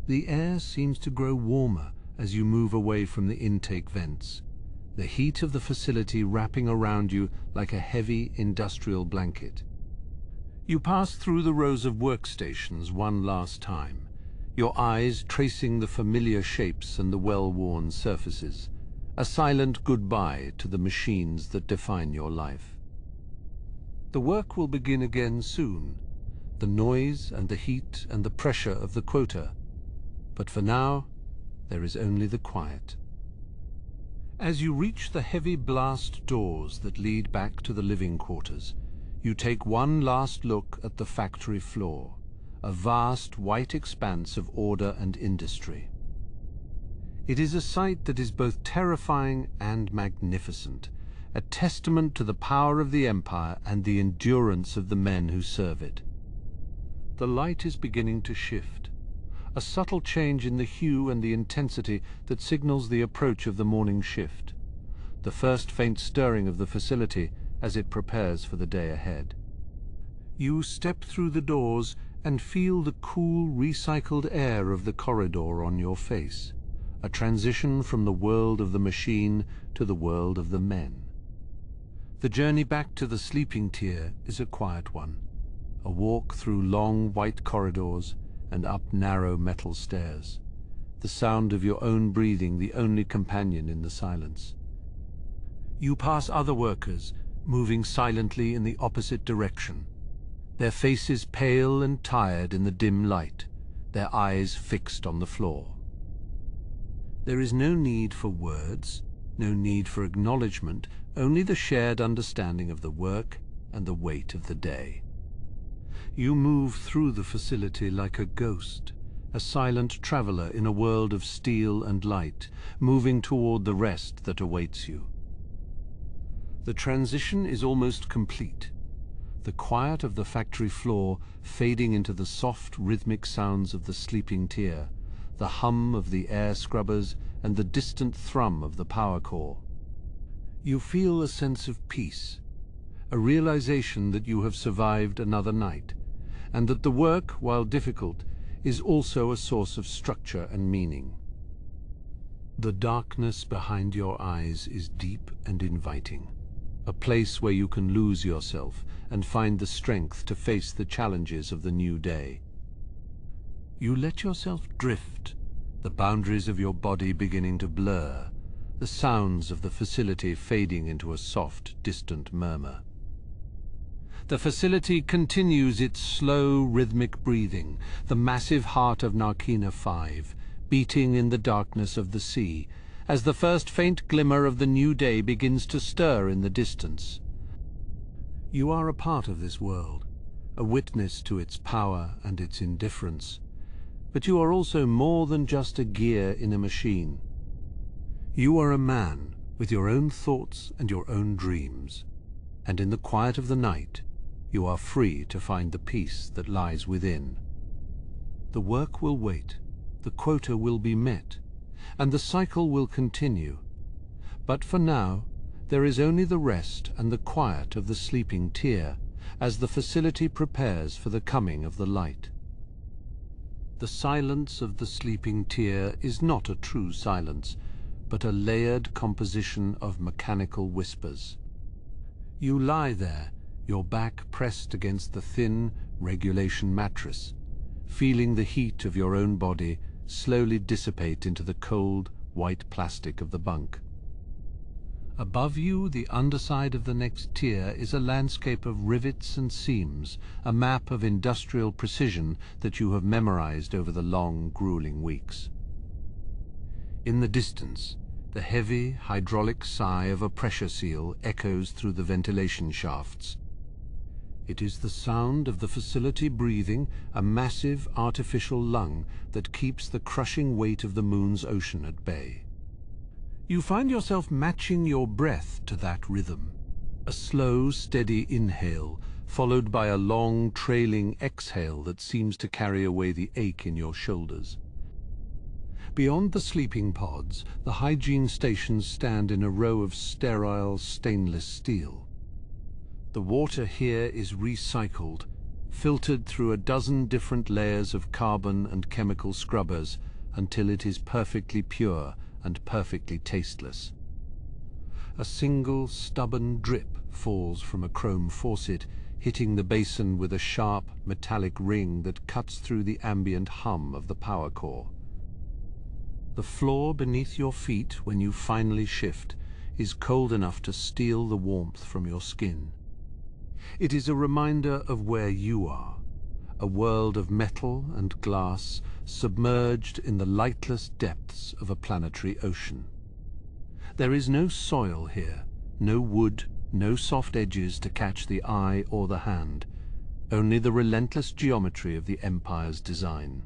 The air seems to grow warmer as you move away from the intake vents, the heat of the facility wrapping around you like a heavy industrial blanket. You pass through the rows of workstations one last time, your eyes tracing the familiar shapes and the well-worn surfaces, a silent goodbye to the machines that define your life. The work will begin again soon, the noise and the heat and the pressure of the quota, but for now, there is only the quiet. As you reach the heavy blast doors that lead back to the living quarters, you take one last look at the factory floor, a vast white expanse of order and industry. It is a sight that is both terrifying and magnificent, a testament to the power of the Empire and the endurance of the men who serve it. The light is beginning to shift, a subtle change in the hue and the intensity that signals the approach of the morning shift, the first faint stirring of the facility as it prepares for the day ahead. You step through the doors and feel the cool, recycled air of the corridor on your face, a transition from the world of the machine to the world of the men. The journey back to the sleeping tier is a quiet one, a walk through long white corridors and up narrow metal stairs, the sound of your own breathing the only companion in the silence. You pass other workers, moving silently in the opposite direction, their faces pale and tired in the dim light, their eyes fixed on the floor. There is no need for words, no need for acknowledgement, only the shared understanding of the work and the weight of the day. You move through the facility like a ghost, a silent traveler in a world of steel and light, moving toward the rest that awaits you. The transition is almost complete, the quiet of the factory floor fading into the soft, rhythmic sounds of the sleeping tier, the hum of the air scrubbers and the distant thrum of the power core. You feel a sense of peace, a realization that you have survived another night, and that the work, while difficult, is also a source of structure and meaning. The darkness behind your eyes is deep and inviting, a place where you can lose yourself and find the strength to face the challenges of the new day. You let yourself drift, the boundaries of your body beginning to blur, the sounds of the facility fading into a soft, distant murmur. The facility continues its slow, rhythmic breathing, the massive heart of Narkina 5, beating in the darkness of the sea, as the first faint glimmer of the new day begins to stir in the distance. You are a part of this world, a witness to its power and its indifference, but you are also more than just a gear in a machine. You are a man with your own thoughts and your own dreams, and in the quiet of the night, you are free to find the peace that lies within. The work will wait, the quota will be met, and the cycle will continue. But for now, there is only the rest and the quiet of the sleeping tier as the facility prepares for the coming of the light. The silence of the sleeping tier is not a true silence, but a layered composition of mechanical whispers. You lie there, your back pressed against the thin regulation mattress, feeling the heat of your own body slowly dissipate into the cold, white plastic of the bunk. Above you, the underside of the next tier is a landscape of rivets and seams, a map of industrial precision that you have memorized over the long, grueling weeks. In the distance, the heavy, hydraulic sigh of a pressure seal echoes through the ventilation shafts. It is the sound of the facility breathing a massive artificial lung that keeps the crushing weight of the moon's ocean at bay. You find yourself matching your breath to that rhythm. A slow, steady inhale, followed by a long, trailing exhale that seems to carry away the ache in your shoulders. Beyond the sleeping pods, the hygiene stations stand in a row of sterile stainless steel. The water here is recycled, filtered through a dozen different layers of carbon and chemical scrubbers until it is perfectly pure and perfectly tasteless. A single stubborn drip falls from a chrome faucet, hitting the basin with a sharp metallic ring that cuts through the ambient hum of the power core. The floor beneath your feet, when you finally shift, is cold enough to steal the warmth from your skin. It is a reminder of where you are, a world of metal and glass submerged in the lightless depths of a planetary ocean. There is no soil here, no wood, no soft edges to catch the eye or the hand, only the relentless geometry of the Empire's design.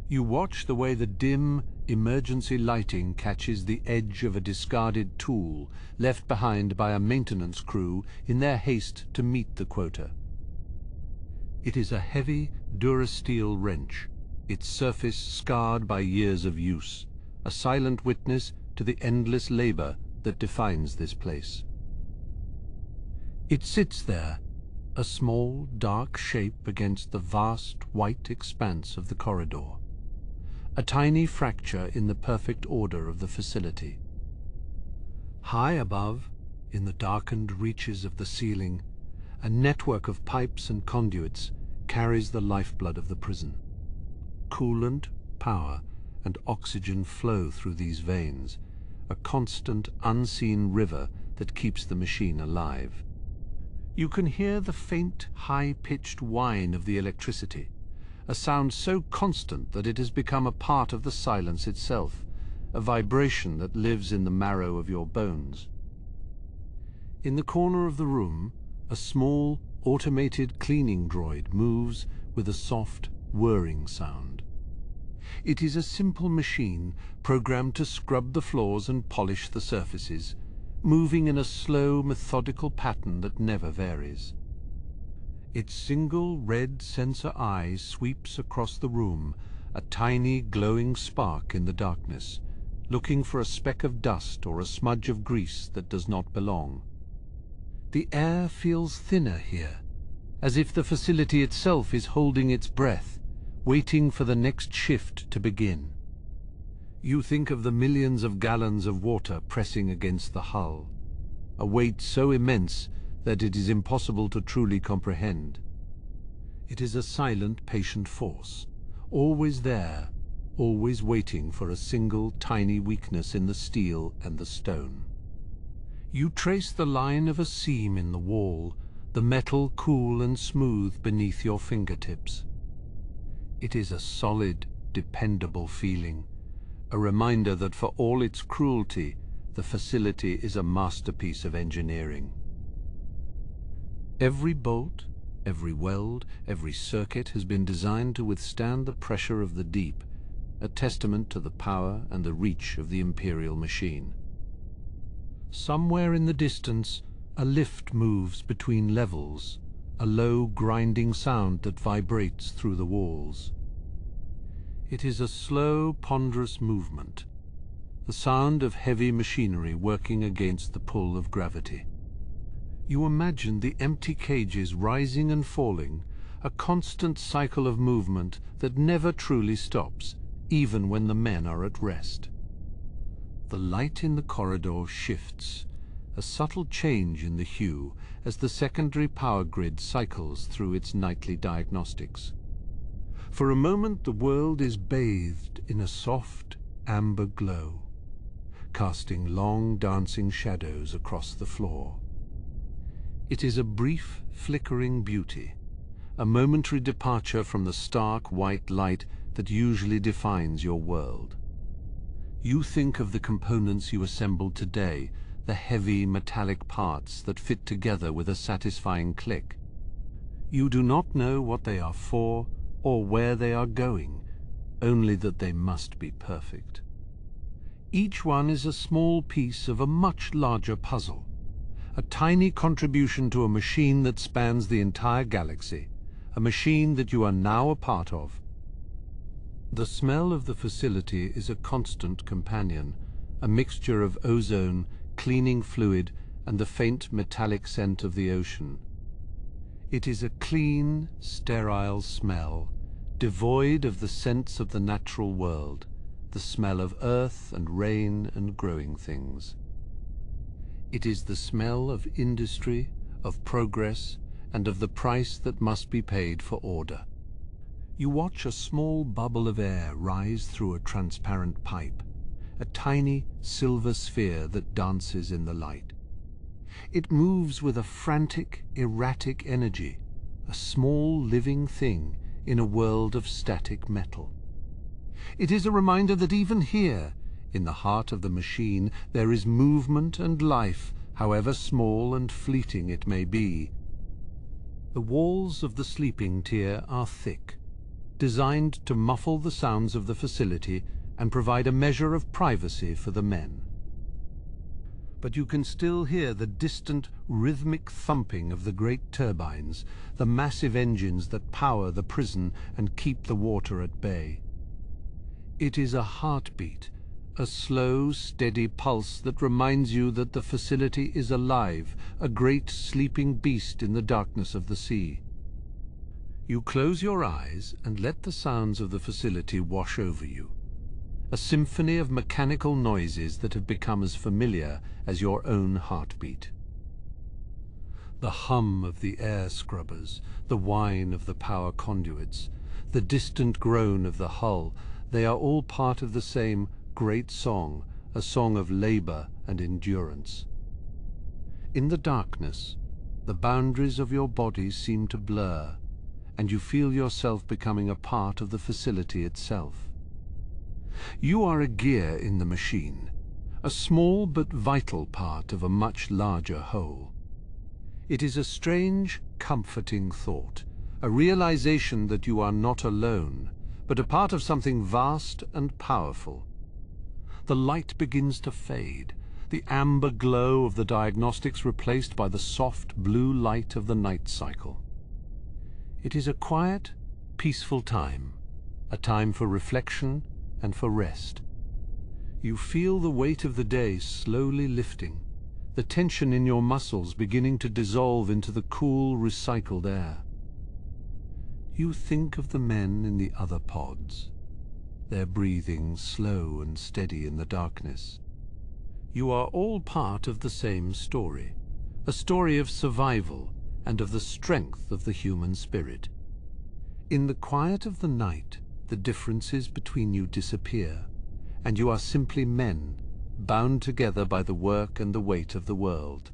You watch the way the dim, emergency lighting catches the edge of a discarded tool left behind by a maintenance crew in their haste to meet the quota. It is a heavy, durasteel wrench, its surface scarred by years of use, a silent witness to the endless labor that defines this place. It sits there, a small, dark shape against the vast, white expanse of the corridor. A tiny fracture in the perfect order of the facility. High above, in the darkened reaches of the ceiling, a network of pipes and conduits carries the lifeblood of the prison. Coolant, power, and oxygen flow through these veins, a constant, unseen river that keeps the machine alive. You can hear the faint, high-pitched whine of the electricity, a sound so constant that it has become a part of the silence itself, a vibration that lives in the marrow of your bones. In the corner of the room, a small, automated cleaning droid moves with a soft, whirring sound. It is a simple machine programmed to scrub the floors and polish the surfaces, moving in a slow, methodical pattern that never varies. Its single red sensor eye sweeps across the room, a tiny glowing spark in the darkness, looking for a speck of dust or a smudge of grease that does not belong. The air feels thinner here, as if the facility itself is holding its breath, waiting for the next shift to begin. You think of the millions of gallons of water pressing against the hull, a weight so immense that it is impossible to truly comprehend. It is a silent, patient force, always there, always waiting for a single tiny weakness in the steel and the stone. You trace the line of a seam in the wall, the metal cool and smooth beneath your fingertips. It is a solid, dependable feeling, a reminder that for all its cruelty, the facility is a masterpiece of engineering. Every bolt, every weld, every circuit has been designed to withstand the pressure of the deep, a testament to the power and the reach of the Imperial machine. Somewhere in the distance, a lift moves between levels, a low, grinding sound that vibrates through the walls. It is a slow, ponderous movement, the sound of heavy machinery working against the pull of gravity. You imagine the empty cages rising and falling, a constant cycle of movement that never truly stops, even when the men are at rest. The light in the corridor shifts, a subtle change in the hue as the secondary power grid cycles through its nightly diagnostics. For a moment the world is bathed in a soft, amber glow, casting long dancing shadows across the floor. It is a brief, flickering beauty, a momentary departure from the stark white light that usually defines your world. You think of the components you assembled today, the heavy metallic parts that fit together with a satisfying click. You do not know what they are for or where they are going, only that they must be perfect. Each one is a small piece of a much larger puzzle, a tiny contribution to a machine that spans the entire galaxy, a machine that you are now a part of. The smell of the facility is a constant companion, a mixture of ozone, cleaning fluid, and the faint metallic scent of the ocean. It is a clean, sterile smell, devoid of the scents of the natural world, the smell of earth and rain and growing things. It is the smell of industry, of progress, and of the price that must be paid for order. You watch a small bubble of air rise through a transparent pipe, a tiny silver sphere that dances in the light. It moves with a frantic, erratic energy, a small living thing in a world of static metal. It is a reminder that even here, in the heart of the machine, there is movement and life, however small and fleeting it may be. The walls of the sleeping tier are thick, designed to muffle the sounds of the facility and provide a measure of privacy for the men. But you can still hear the distant, rhythmic thumping of the great turbines, the massive engines that power the prison and keep the water at bay. It is a heartbeat, a slow, steady pulse that reminds you that the facility is alive, a great sleeping beast in the darkness of the sea. You close your eyes and let the sounds of the facility wash over you, a symphony of mechanical noises that have become as familiar as your own heartbeat. The hum of the air scrubbers, the whine of the power conduits, the distant groan of the hull, they are all part of the same great song, a song of labor and endurance. In the darkness, the boundaries of your body seem to blur, and you feel yourself becoming a part of the facility itself. You are a gear in the machine, a small but vital part of a much larger whole. It is a strange, comforting thought, a realization that you are not alone, but a part of something vast and powerful. The light begins to fade, the amber glow of the diagnostics replaced by the soft blue light of the night cycle. It is a quiet, peaceful time, a time for reflection and for rest. You feel the weight of the day slowly lifting, the tension in your muscles beginning to dissolve into the cool, recycled air. You think of the men in the other pods, their breathing slow and steady in the darkness. You are all part of the same story, a story of survival and of the strength of the human spirit. In the quiet of the night, the differences between you disappear, and you are simply men, bound together by the work and the weight of the world.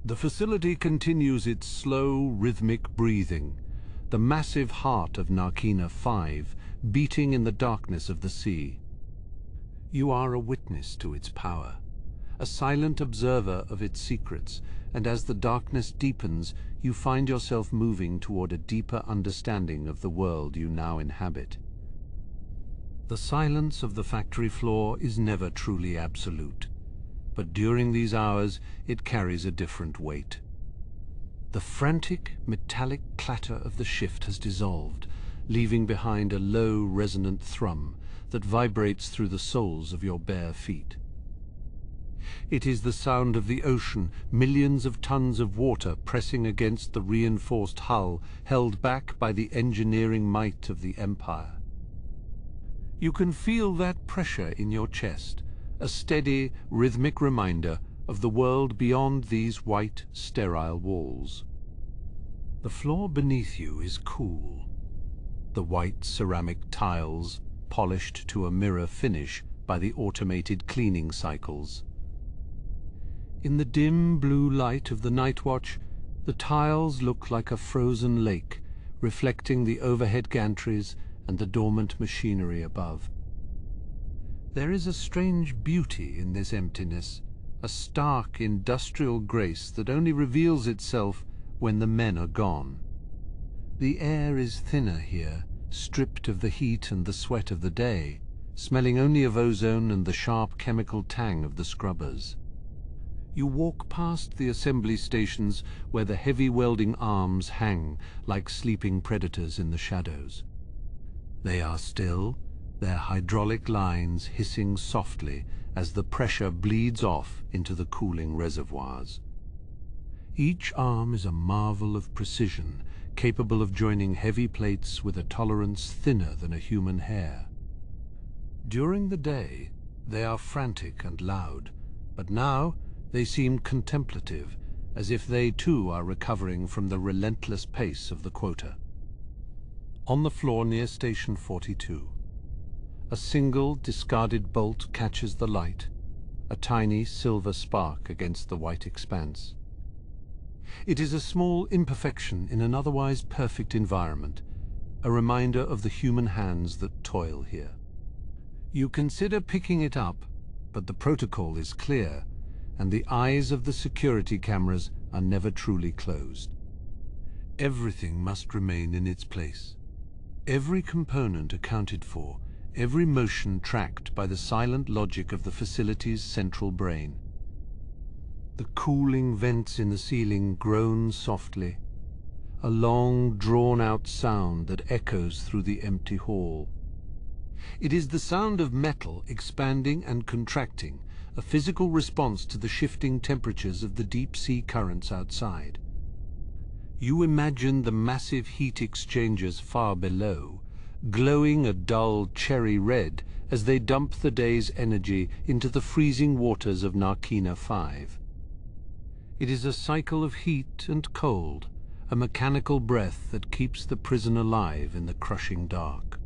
The facility continues its slow, rhythmic breathing, the massive heart of Narkina 5 beating in the darkness of the sea. You are a witness to its power, a silent observer of its secrets, and as the darkness deepens, you find yourself moving toward a deeper understanding of the world you now inhabit. The silence of the factory floor is never truly absolute, but during these hours it carries a different weight. The frantic, metallic clatter of the shift has dissolved, leaving behind a low, resonant thrum that vibrates through the soles of your bare feet. It is the sound of the ocean, millions of tons of water pressing against the reinforced hull, held back by the engineering might of the Empire. You can feel that pressure in your chest, a steady, rhythmic reminder of the world beyond these white, sterile walls. The floor beneath you is cool. The white ceramic tiles, polished to a mirror finish by the automated cleaning cycles. In the dim blue light of the night watch, the tiles look like a frozen lake, reflecting the overhead gantries and the dormant machinery above. There is a strange beauty in this emptiness, a stark industrial grace that only reveals itself when the men are gone. The air is thinner here, stripped of the heat and the sweat of the day, smelling only of ozone and the sharp chemical tang of the scrubbers. You walk past the assembly stations where the heavy welding arms hang like sleeping predators in the shadows. They are still, their hydraulic lines hissing softly as the pressure bleeds off into the cooling reservoirs. Each arm is a marvel of precision, capable of joining heavy plates with a tolerance thinner than a human hair. During the day, they are frantic and loud, but now they seem contemplative, as if they too are recovering from the relentless pace of the Quota. On the floor near Station 42, a single discarded bolt catches the light, a tiny silver spark against the white expanse. It is a small imperfection in an otherwise perfect environment, a reminder of the human hands that toil here. You consider picking it up, but the protocol is clear, and the eyes of the security cameras are never truly closed. Everything must remain in its place. Every component accounted for, every motion tracked by the silent logic of the facility's central brain. The cooling vents in the ceiling groan softly, a long, drawn-out sound that echoes through the empty hall. It is the sound of metal expanding and contracting, a physical response to the shifting temperatures of the deep-sea currents outside. You imagine the massive heat exchangers far below, glowing a dull cherry red as they dump the day's energy into the freezing waters of Narkina 5. It is a cycle of heat and cold, a mechanical breath that keeps the prison alive in the crushing dark.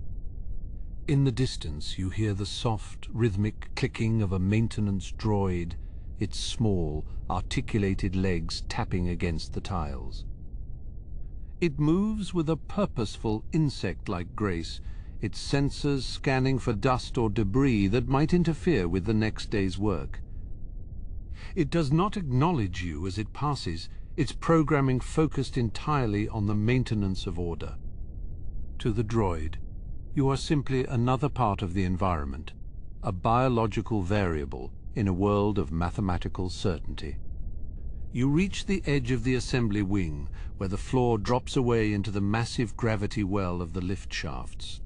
In the distance you hear the soft, rhythmic clicking of a maintenance droid, its small, articulated legs tapping against the tiles. It moves with a purposeful, insect-like grace, its sensors scanning for dust or debris that might interfere with the next day's work. It does not acknowledge you as it passes, its programming focused entirely on the maintenance of order. To the droid, you are simply another part of the environment, a biological variable in a world of mathematical certainty. You reach the edge of the assembly wing, where the floor drops away into the massive gravity well of the lift shafts.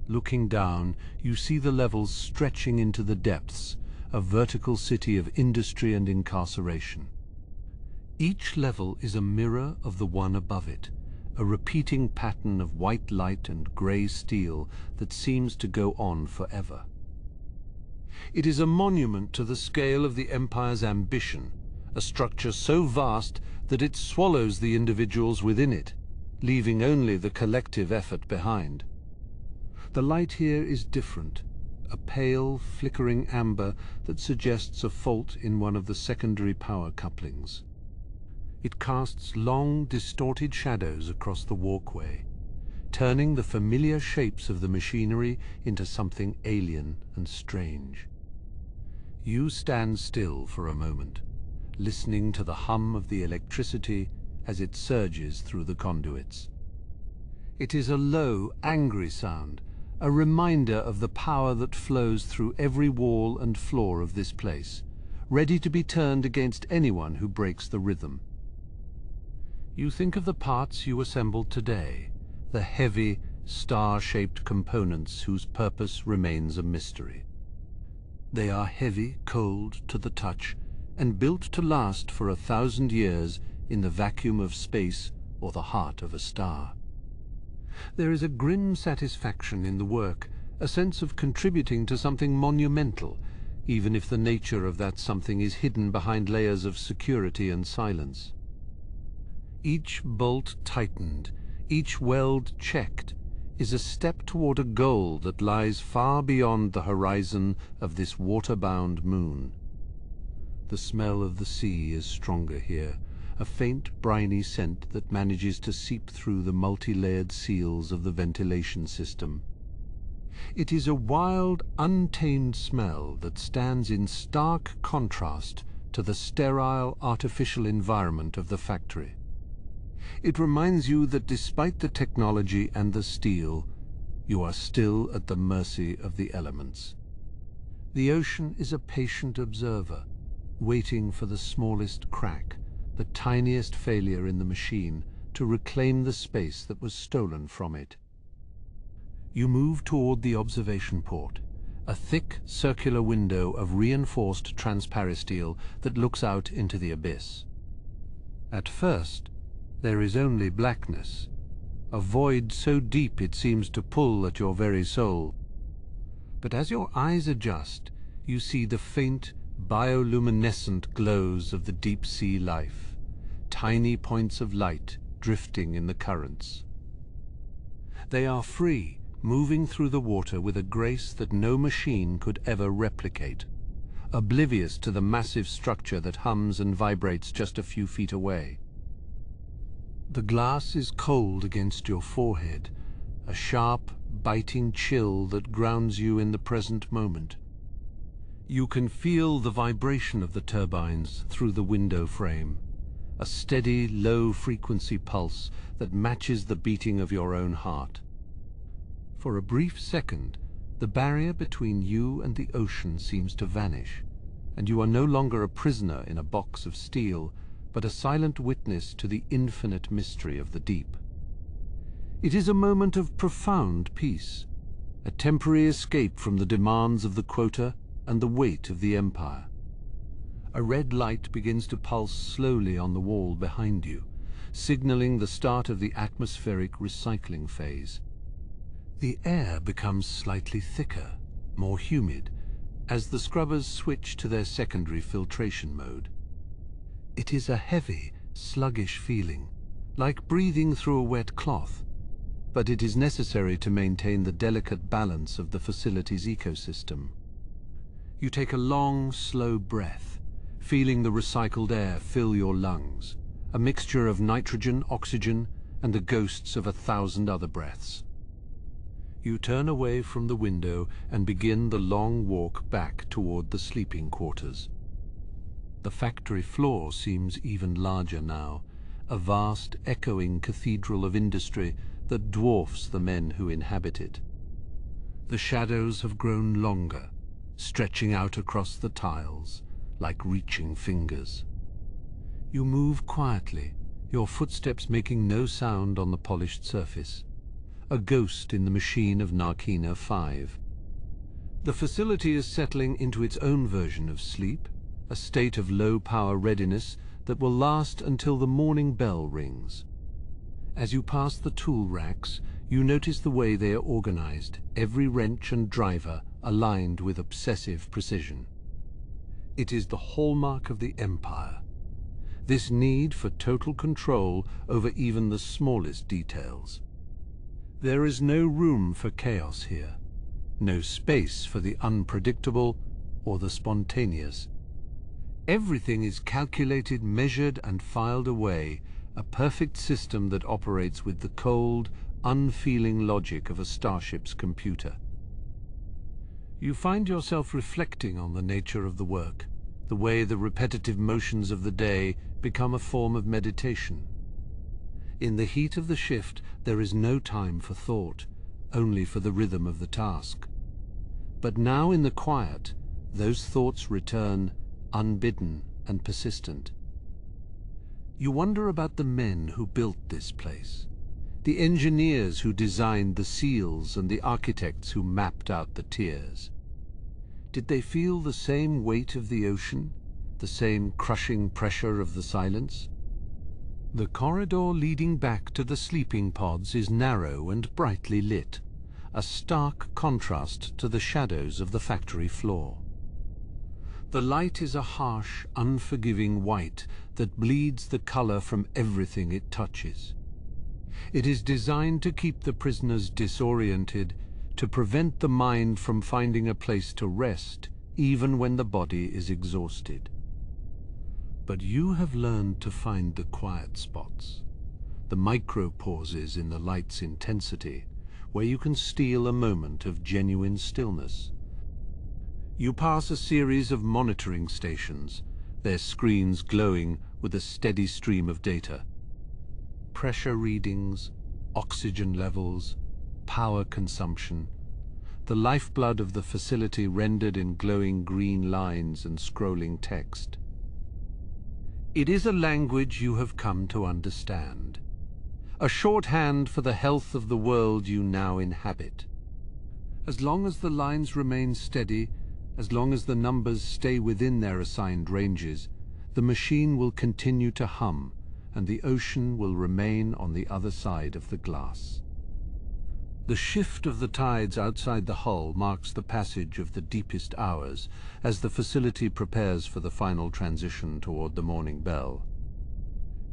Looking down, you see the levels stretching into the depths, a vertical city of industry and incarceration. Each level is a mirror of the one above it, a repeating pattern of white light and grey steel that seems to go on forever. It is a monument to the scale of the Empire's ambition, a structure so vast that it swallows the individuals within it, leaving only the collective effort behind. The light here is different, a pale, flickering amber that suggests a fault in one of the secondary power couplings. It casts long, distorted shadows across the walkway, turning the familiar shapes of the machinery into something alien and strange. You stand still for a moment, listening to the hum of the electricity as it surges through the conduits. It is a low, angry sound, a reminder of the power that flows through every wall and floor of this place, ready to be turned against anyone who breaks the rhythm. You think of the parts you assembled today, the heavy, star-shaped components whose purpose remains a mystery. They are heavy, cold to the touch, and built to last for 1,000 years in the vacuum of space or the heart of a star. There is a grim satisfaction in the work, a sense of contributing to something monumental, even if the nature of that something is hidden behind layers of security and silence. Each bolt tightened, each weld checked, is a step toward a goal that lies far beyond the horizon of this water-bound moon. The smell of the sea is stronger here, a faint briny scent that manages to seep through the multi-layered seals of the ventilation system. It is a wild, untamed smell that stands in stark contrast to the sterile, artificial environment of the factory. It reminds you that despite the technology and the steel, you are still at the mercy of the elements. The ocean is a patient observer, waiting for the smallest crack, the tiniest failure in the machine, to reclaim the space that was stolen from it. You move toward the observation port, a thick, circular window of reinforced transparisteel that looks out into the abyss. At first, there is only blackness, a void so deep it seems to pull at your very soul. But as your eyes adjust, you see the faint, bioluminescent glows of the deep-sea life, tiny points of light drifting in the currents. They are free, moving through the water with a grace that no machine could ever replicate, oblivious to the massive structure that hums and vibrates just a few feet away. The glass is cold against your forehead, a sharp, biting chill that grounds you in the present moment. You can feel the vibration of the turbines through the window frame, a steady, low-frequency pulse that matches the beating of your own heart. For a brief second, the barrier between you and the ocean seems to vanish, and you are no longer a prisoner in a box of steel, but a silent witness to the infinite mystery of the deep. It is a moment of profound peace, a temporary escape from the demands of the Quota and the weight of the Empire. A red light begins to pulse slowly on the wall behind you, signaling the start of the atmospheric recycling phase. The air becomes slightly thicker, more humid, as the scrubbers switch to their secondary filtration mode. It is a heavy, sluggish feeling, like breathing through a wet cloth, but it is necessary to maintain the delicate balance of the facility's ecosystem. You take a long, slow breath, feeling the recycled air fill your lungs, a mixture of nitrogen, oxygen, and the ghosts of 1,000 other breaths. You turn away from the window and begin the long walk back toward the sleeping quarters. The factory floor seems even larger now, a vast, echoing cathedral of industry that dwarfs the men who inhabit it. The shadows have grown longer, stretching out across the tiles, like reaching fingers. You move quietly, your footsteps making no sound on the polished surface, a ghost in the machine of Narkina 5. The facility is settling into its own version of sleep, a state of low-power readiness that will last until the morning bell rings. As you pass the tool racks, you notice the way they are organized, every wrench and driver aligned with obsessive precision. It is the hallmark of the Empire, this need for total control over even the smallest details. There is no room for chaos here, no space for the unpredictable or the spontaneous. Everything is calculated, measured, and filed away, a perfect system that operates with the cold, unfeeling logic of a starship's computer. You find yourself reflecting on the nature of the work, the way the repetitive motions of the day become a form of meditation. In the heat of the shift, there is no time for thought, only for the rhythm of the task. But now in the quiet, those thoughts return, unbidden and persistent. You wonder about the men who built this place, the engineers who designed the seals and the architects who mapped out the tiers. Did they feel the same weight of the ocean, the same crushing pressure of the silence? The corridor leading back to the sleeping pods is narrow and brightly lit, a stark contrast to the shadows of the factory floor. The light is a harsh, unforgiving white that bleeds the color from everything it touches. It is designed to keep the prisoners disoriented, to prevent the mind from finding a place to rest, even when the body is exhausted. But you have learned to find the quiet spots, the micro-pauses in the light's intensity, where you can steal a moment of genuine stillness. You pass a series of monitoring stations, their screens glowing with a steady stream of data. Pressure readings, oxygen levels, power consumption, the lifeblood of the facility rendered in glowing green lines and scrolling text. It is a language you have come to understand, a shorthand for the health of the world you now inhabit. As long as the lines remain steady, as long as the numbers stay within their assigned ranges, the machine will continue to hum, and the ocean will remain on the other side of the glass. The shift of the tides outside the hull marks the passage of the deepest hours as the facility prepares for the final transition toward the morning bell.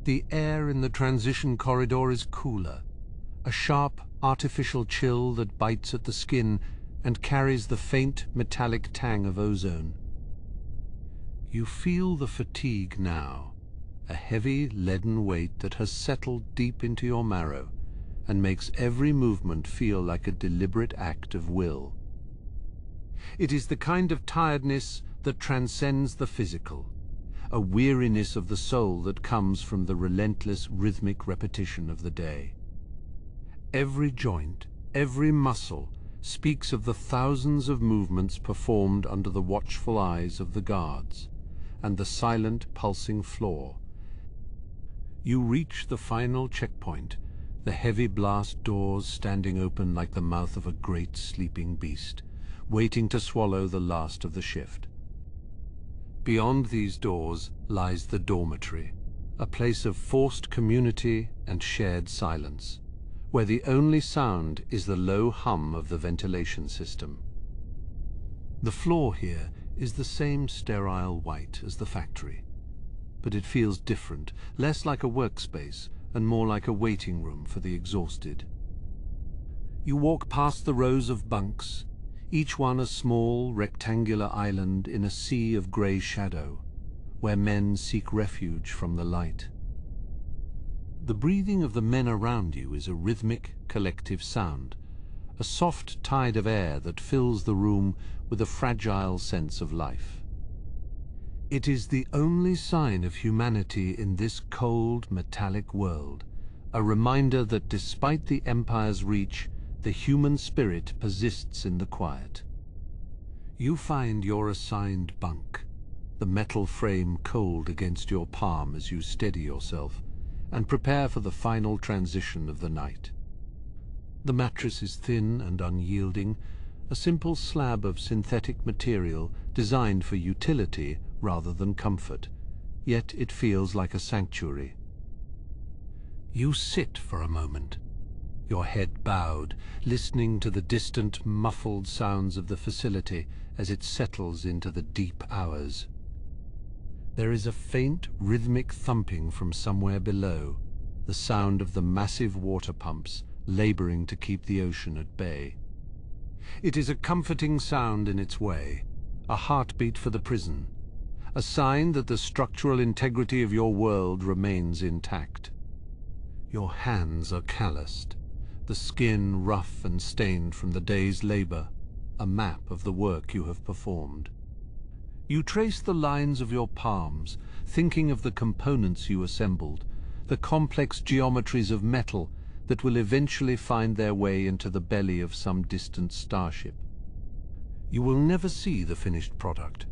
The air in the transition corridor is cooler, a sharp, artificial chill that bites at the skin and carries the faint, metallic tang of ozone. You feel the fatigue now, a heavy, leaden weight that has settled deep into your marrow and makes every movement feel like a deliberate act of will. It is the kind of tiredness that transcends the physical, a weariness of the soul that comes from the relentless rhythmic repetition of the day. Every joint, every muscle speaks of the thousands of movements performed under the watchful eyes of the guards and the silent, pulsing floor. You reach the final checkpoint, the heavy blast doors standing open like the mouth of a great sleeping beast, waiting to swallow the last of the shift. Beyond these doors lies the dormitory, a place of forced community and shared silence, where the only sound is the low hum of the ventilation system. The floor here is the same sterile white as the factory, but it feels different, less like a workspace and more like a waiting room for the exhausted. You walk past the rows of bunks, each one a small, rectangular island in a sea of grey shadow, where men seek refuge from the light. The breathing of the men around you is a rhythmic, collective sound, a soft tide of air that fills the room with a fragile sense of life. It is the only sign of humanity in this cold, metallic world, a reminder that despite the Empire's reach, the human spirit persists in the quiet. You find your assigned bunk, the metal frame cold against your palm as you steady yourself, and prepare for the final transition of the night. The mattress is thin and unyielding, a simple slab of synthetic material designed for utility rather than comfort, yet it feels like a sanctuary. You sit for a moment, your head bowed, listening to the distant, muffled sounds of the facility as it settles into the deep hours. There is a faint, rhythmic thumping from somewhere below, the sound of the massive water pumps laboring to keep the ocean at bay. It is a comforting sound in its way, a heartbeat for the prison, a sign that the structural integrity of your world remains intact. Your hands are calloused, the skin rough and stained from the day's labor, a map of the work you have performed. You trace the lines of your palms, thinking of the components you assembled, the complex geometries of metal that will eventually find their way into the belly of some distant starship. You will never see the finished product,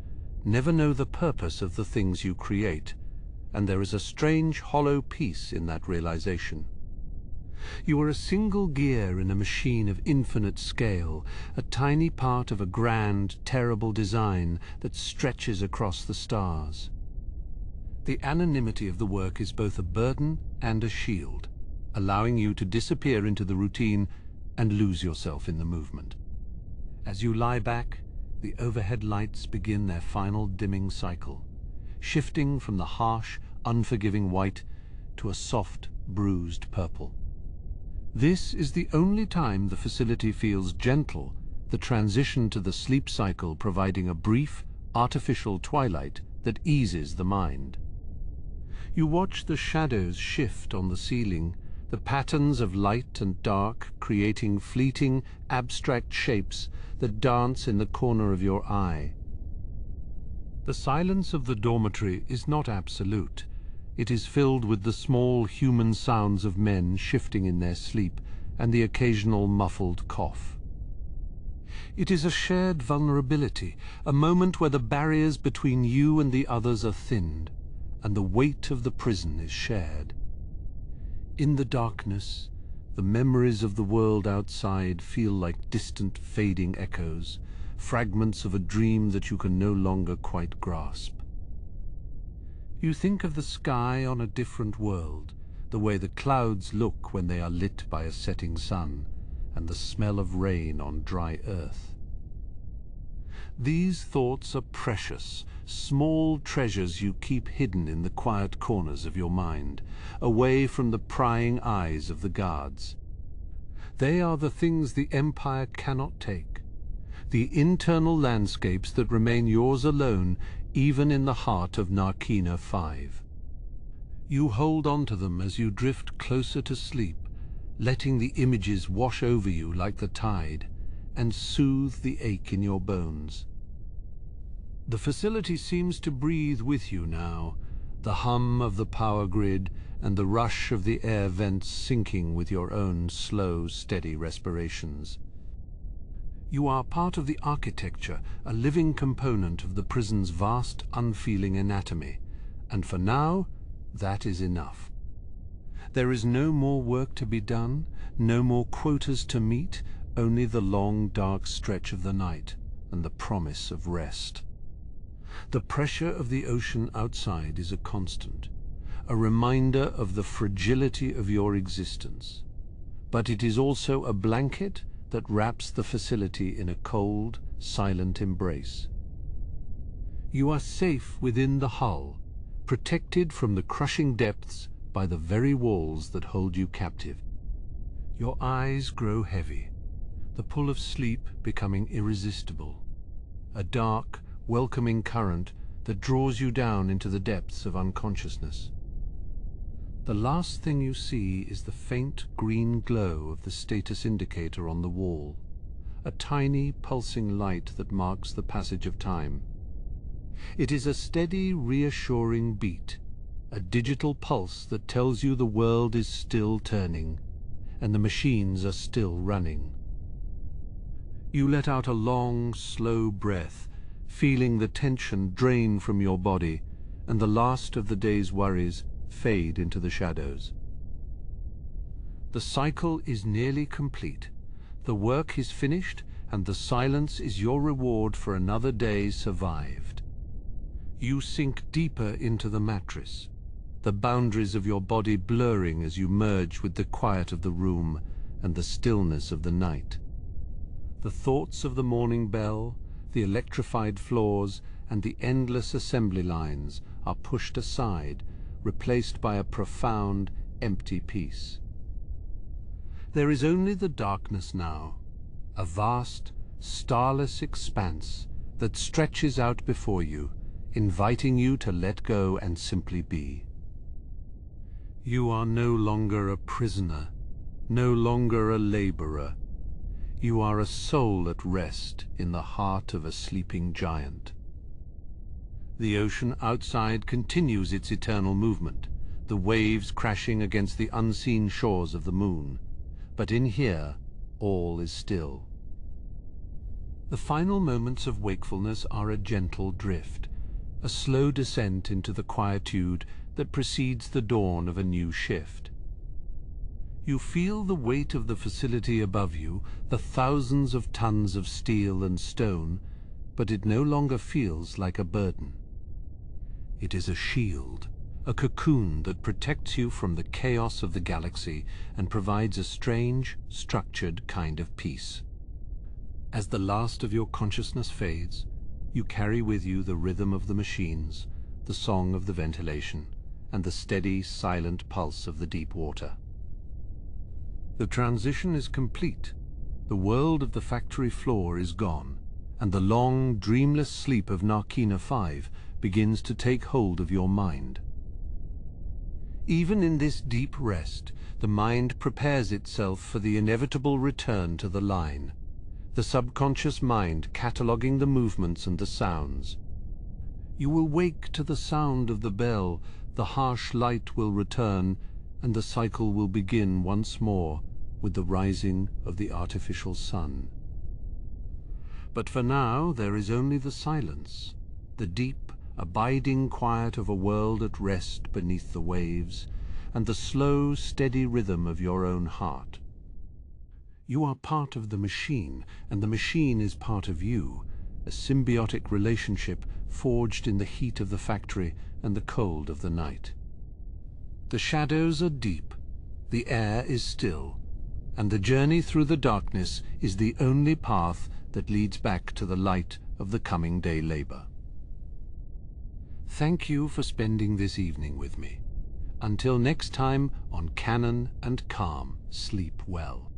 never know the purpose of the things you create, and there is a strange, hollow peace in that realization. You are a single gear in a machine of infinite scale, a tiny part of a grand, terrible design that stretches across the stars. The anonymity of the work is both a burden and a shield, allowing you to disappear into the routine and lose yourself in the movement. As you lie back, the overhead lights begin their final dimming cycle, shifting from the harsh, unforgiving white to a soft, bruised purple. This is the only time the facility feels gentle, the transition to the sleep cycle providing a brief, artificial twilight that eases the mind. You watch the shadows shift on the ceiling, the patterns of light and dark creating fleeting, abstract shapes that dance in the corner of your eye. The silence of the dormitory is not absolute. It is filled with the small human sounds of men shifting in their sleep and the occasional muffled cough. It is a shared vulnerability, a moment where the barriers between you and the others are thinned, and the weight of the prison is shared. In the darkness, the memories of the world outside feel like distant, fading echoes, fragments of a dream that you can no longer quite grasp. You think of the sky on a different world, the way the clouds look when they are lit by a setting sun, and the smell of rain on dry earth. These thoughts are precious, small treasures you keep hidden in the quiet corners of your mind, away from the prying eyes of the guards. They are the things the Empire cannot take, the internal landscapes that remain yours alone, even in the heart of Narkina 5. You hold on to them as you drift closer to sleep, letting the images wash over you like the tide, and soothe the ache in your bones. The facility seems to breathe with you now, the hum of the power grid and the rush of the air vents syncing with your own slow, steady respirations. You are part of the architecture, a living component of the prison's vast, unfeeling anatomy, and for now, that is enough. There is no more work to be done, no more quotas to meet, only the long, dark stretch of the night and the promise of rest. The pressure of the ocean outside is a constant, a reminder of the fragility of your existence. But it is also a blanket that wraps the facility in a cold, silent embrace. You are safe within the hull, protected from the crushing depths by the very walls that hold you captive. Your eyes grow heavy, the pull of sleep becoming irresistible, a dark, welcoming current that draws you down into the depths of unconsciousness. The last thing you see is the faint green glow of the status indicator on the wall, a tiny pulsing light that marks the passage of time. It is a steady, reassuring beat, a digital pulse that tells you the world is still turning, and the machines are still running. You let out a long, slow breath, feeling the tension drain from your body, and the last of the day's worries fade into the shadows. The cycle is nearly complete. The work is finished, and the silence is your reward for another day survived. You sink deeper into the mattress, the boundaries of your body blurring as you merge with the quiet of the room and the stillness of the night. The thoughts of the morning bell, the electrified floors, and the endless assembly lines are pushed aside, replaced by a profound, empty peace. There is only the darkness now, a vast, starless expanse that stretches out before you, inviting you to let go and simply be. You are no longer a prisoner, no longer a laborer. You are a soul at rest in the heart of a sleeping giant. The ocean outside continues its eternal movement, the waves crashing against the unseen shores of the moon. But in here, all is still. The final moments of wakefulness are a gentle drift, a slow descent into the quietude that precedes the dawn of a new shift. You feel the weight of the facility above you, the thousands of tons of steel and stone, but it no longer feels like a burden. It is a shield, a cocoon that protects you from the chaos of the galaxy and provides a strange, structured kind of peace. As the last of your consciousness fades, you carry with you the rhythm of the machines, the song of the ventilation, and the steady, silent pulse of the deep water. The transition is complete. The world of the factory floor is gone, and the long, dreamless sleep of Narkina 5 begins to take hold of your mind. Even in this deep rest, the mind prepares itself for the inevitable return to the line, the subconscious mind cataloguing the movements and the sounds. You will wake to the sound of the bell, the harsh light will return, and the cycle will begin once more with the rising of the artificial sun. But for now there is only the silence, the deep, abiding quiet of a world at rest beneath the waves, and the slow, steady rhythm of your own heart. You are part of the machine, and the machine is part of you, a symbiotic relationship forged in the heat of the factory and the cold of the night. The shadows are deep, the air is still, and the journey through the darkness is the only path that leads back to the light of the coming day labor. Thank you for spending this evening with me. Until next time on Canon and Calm, sleep well.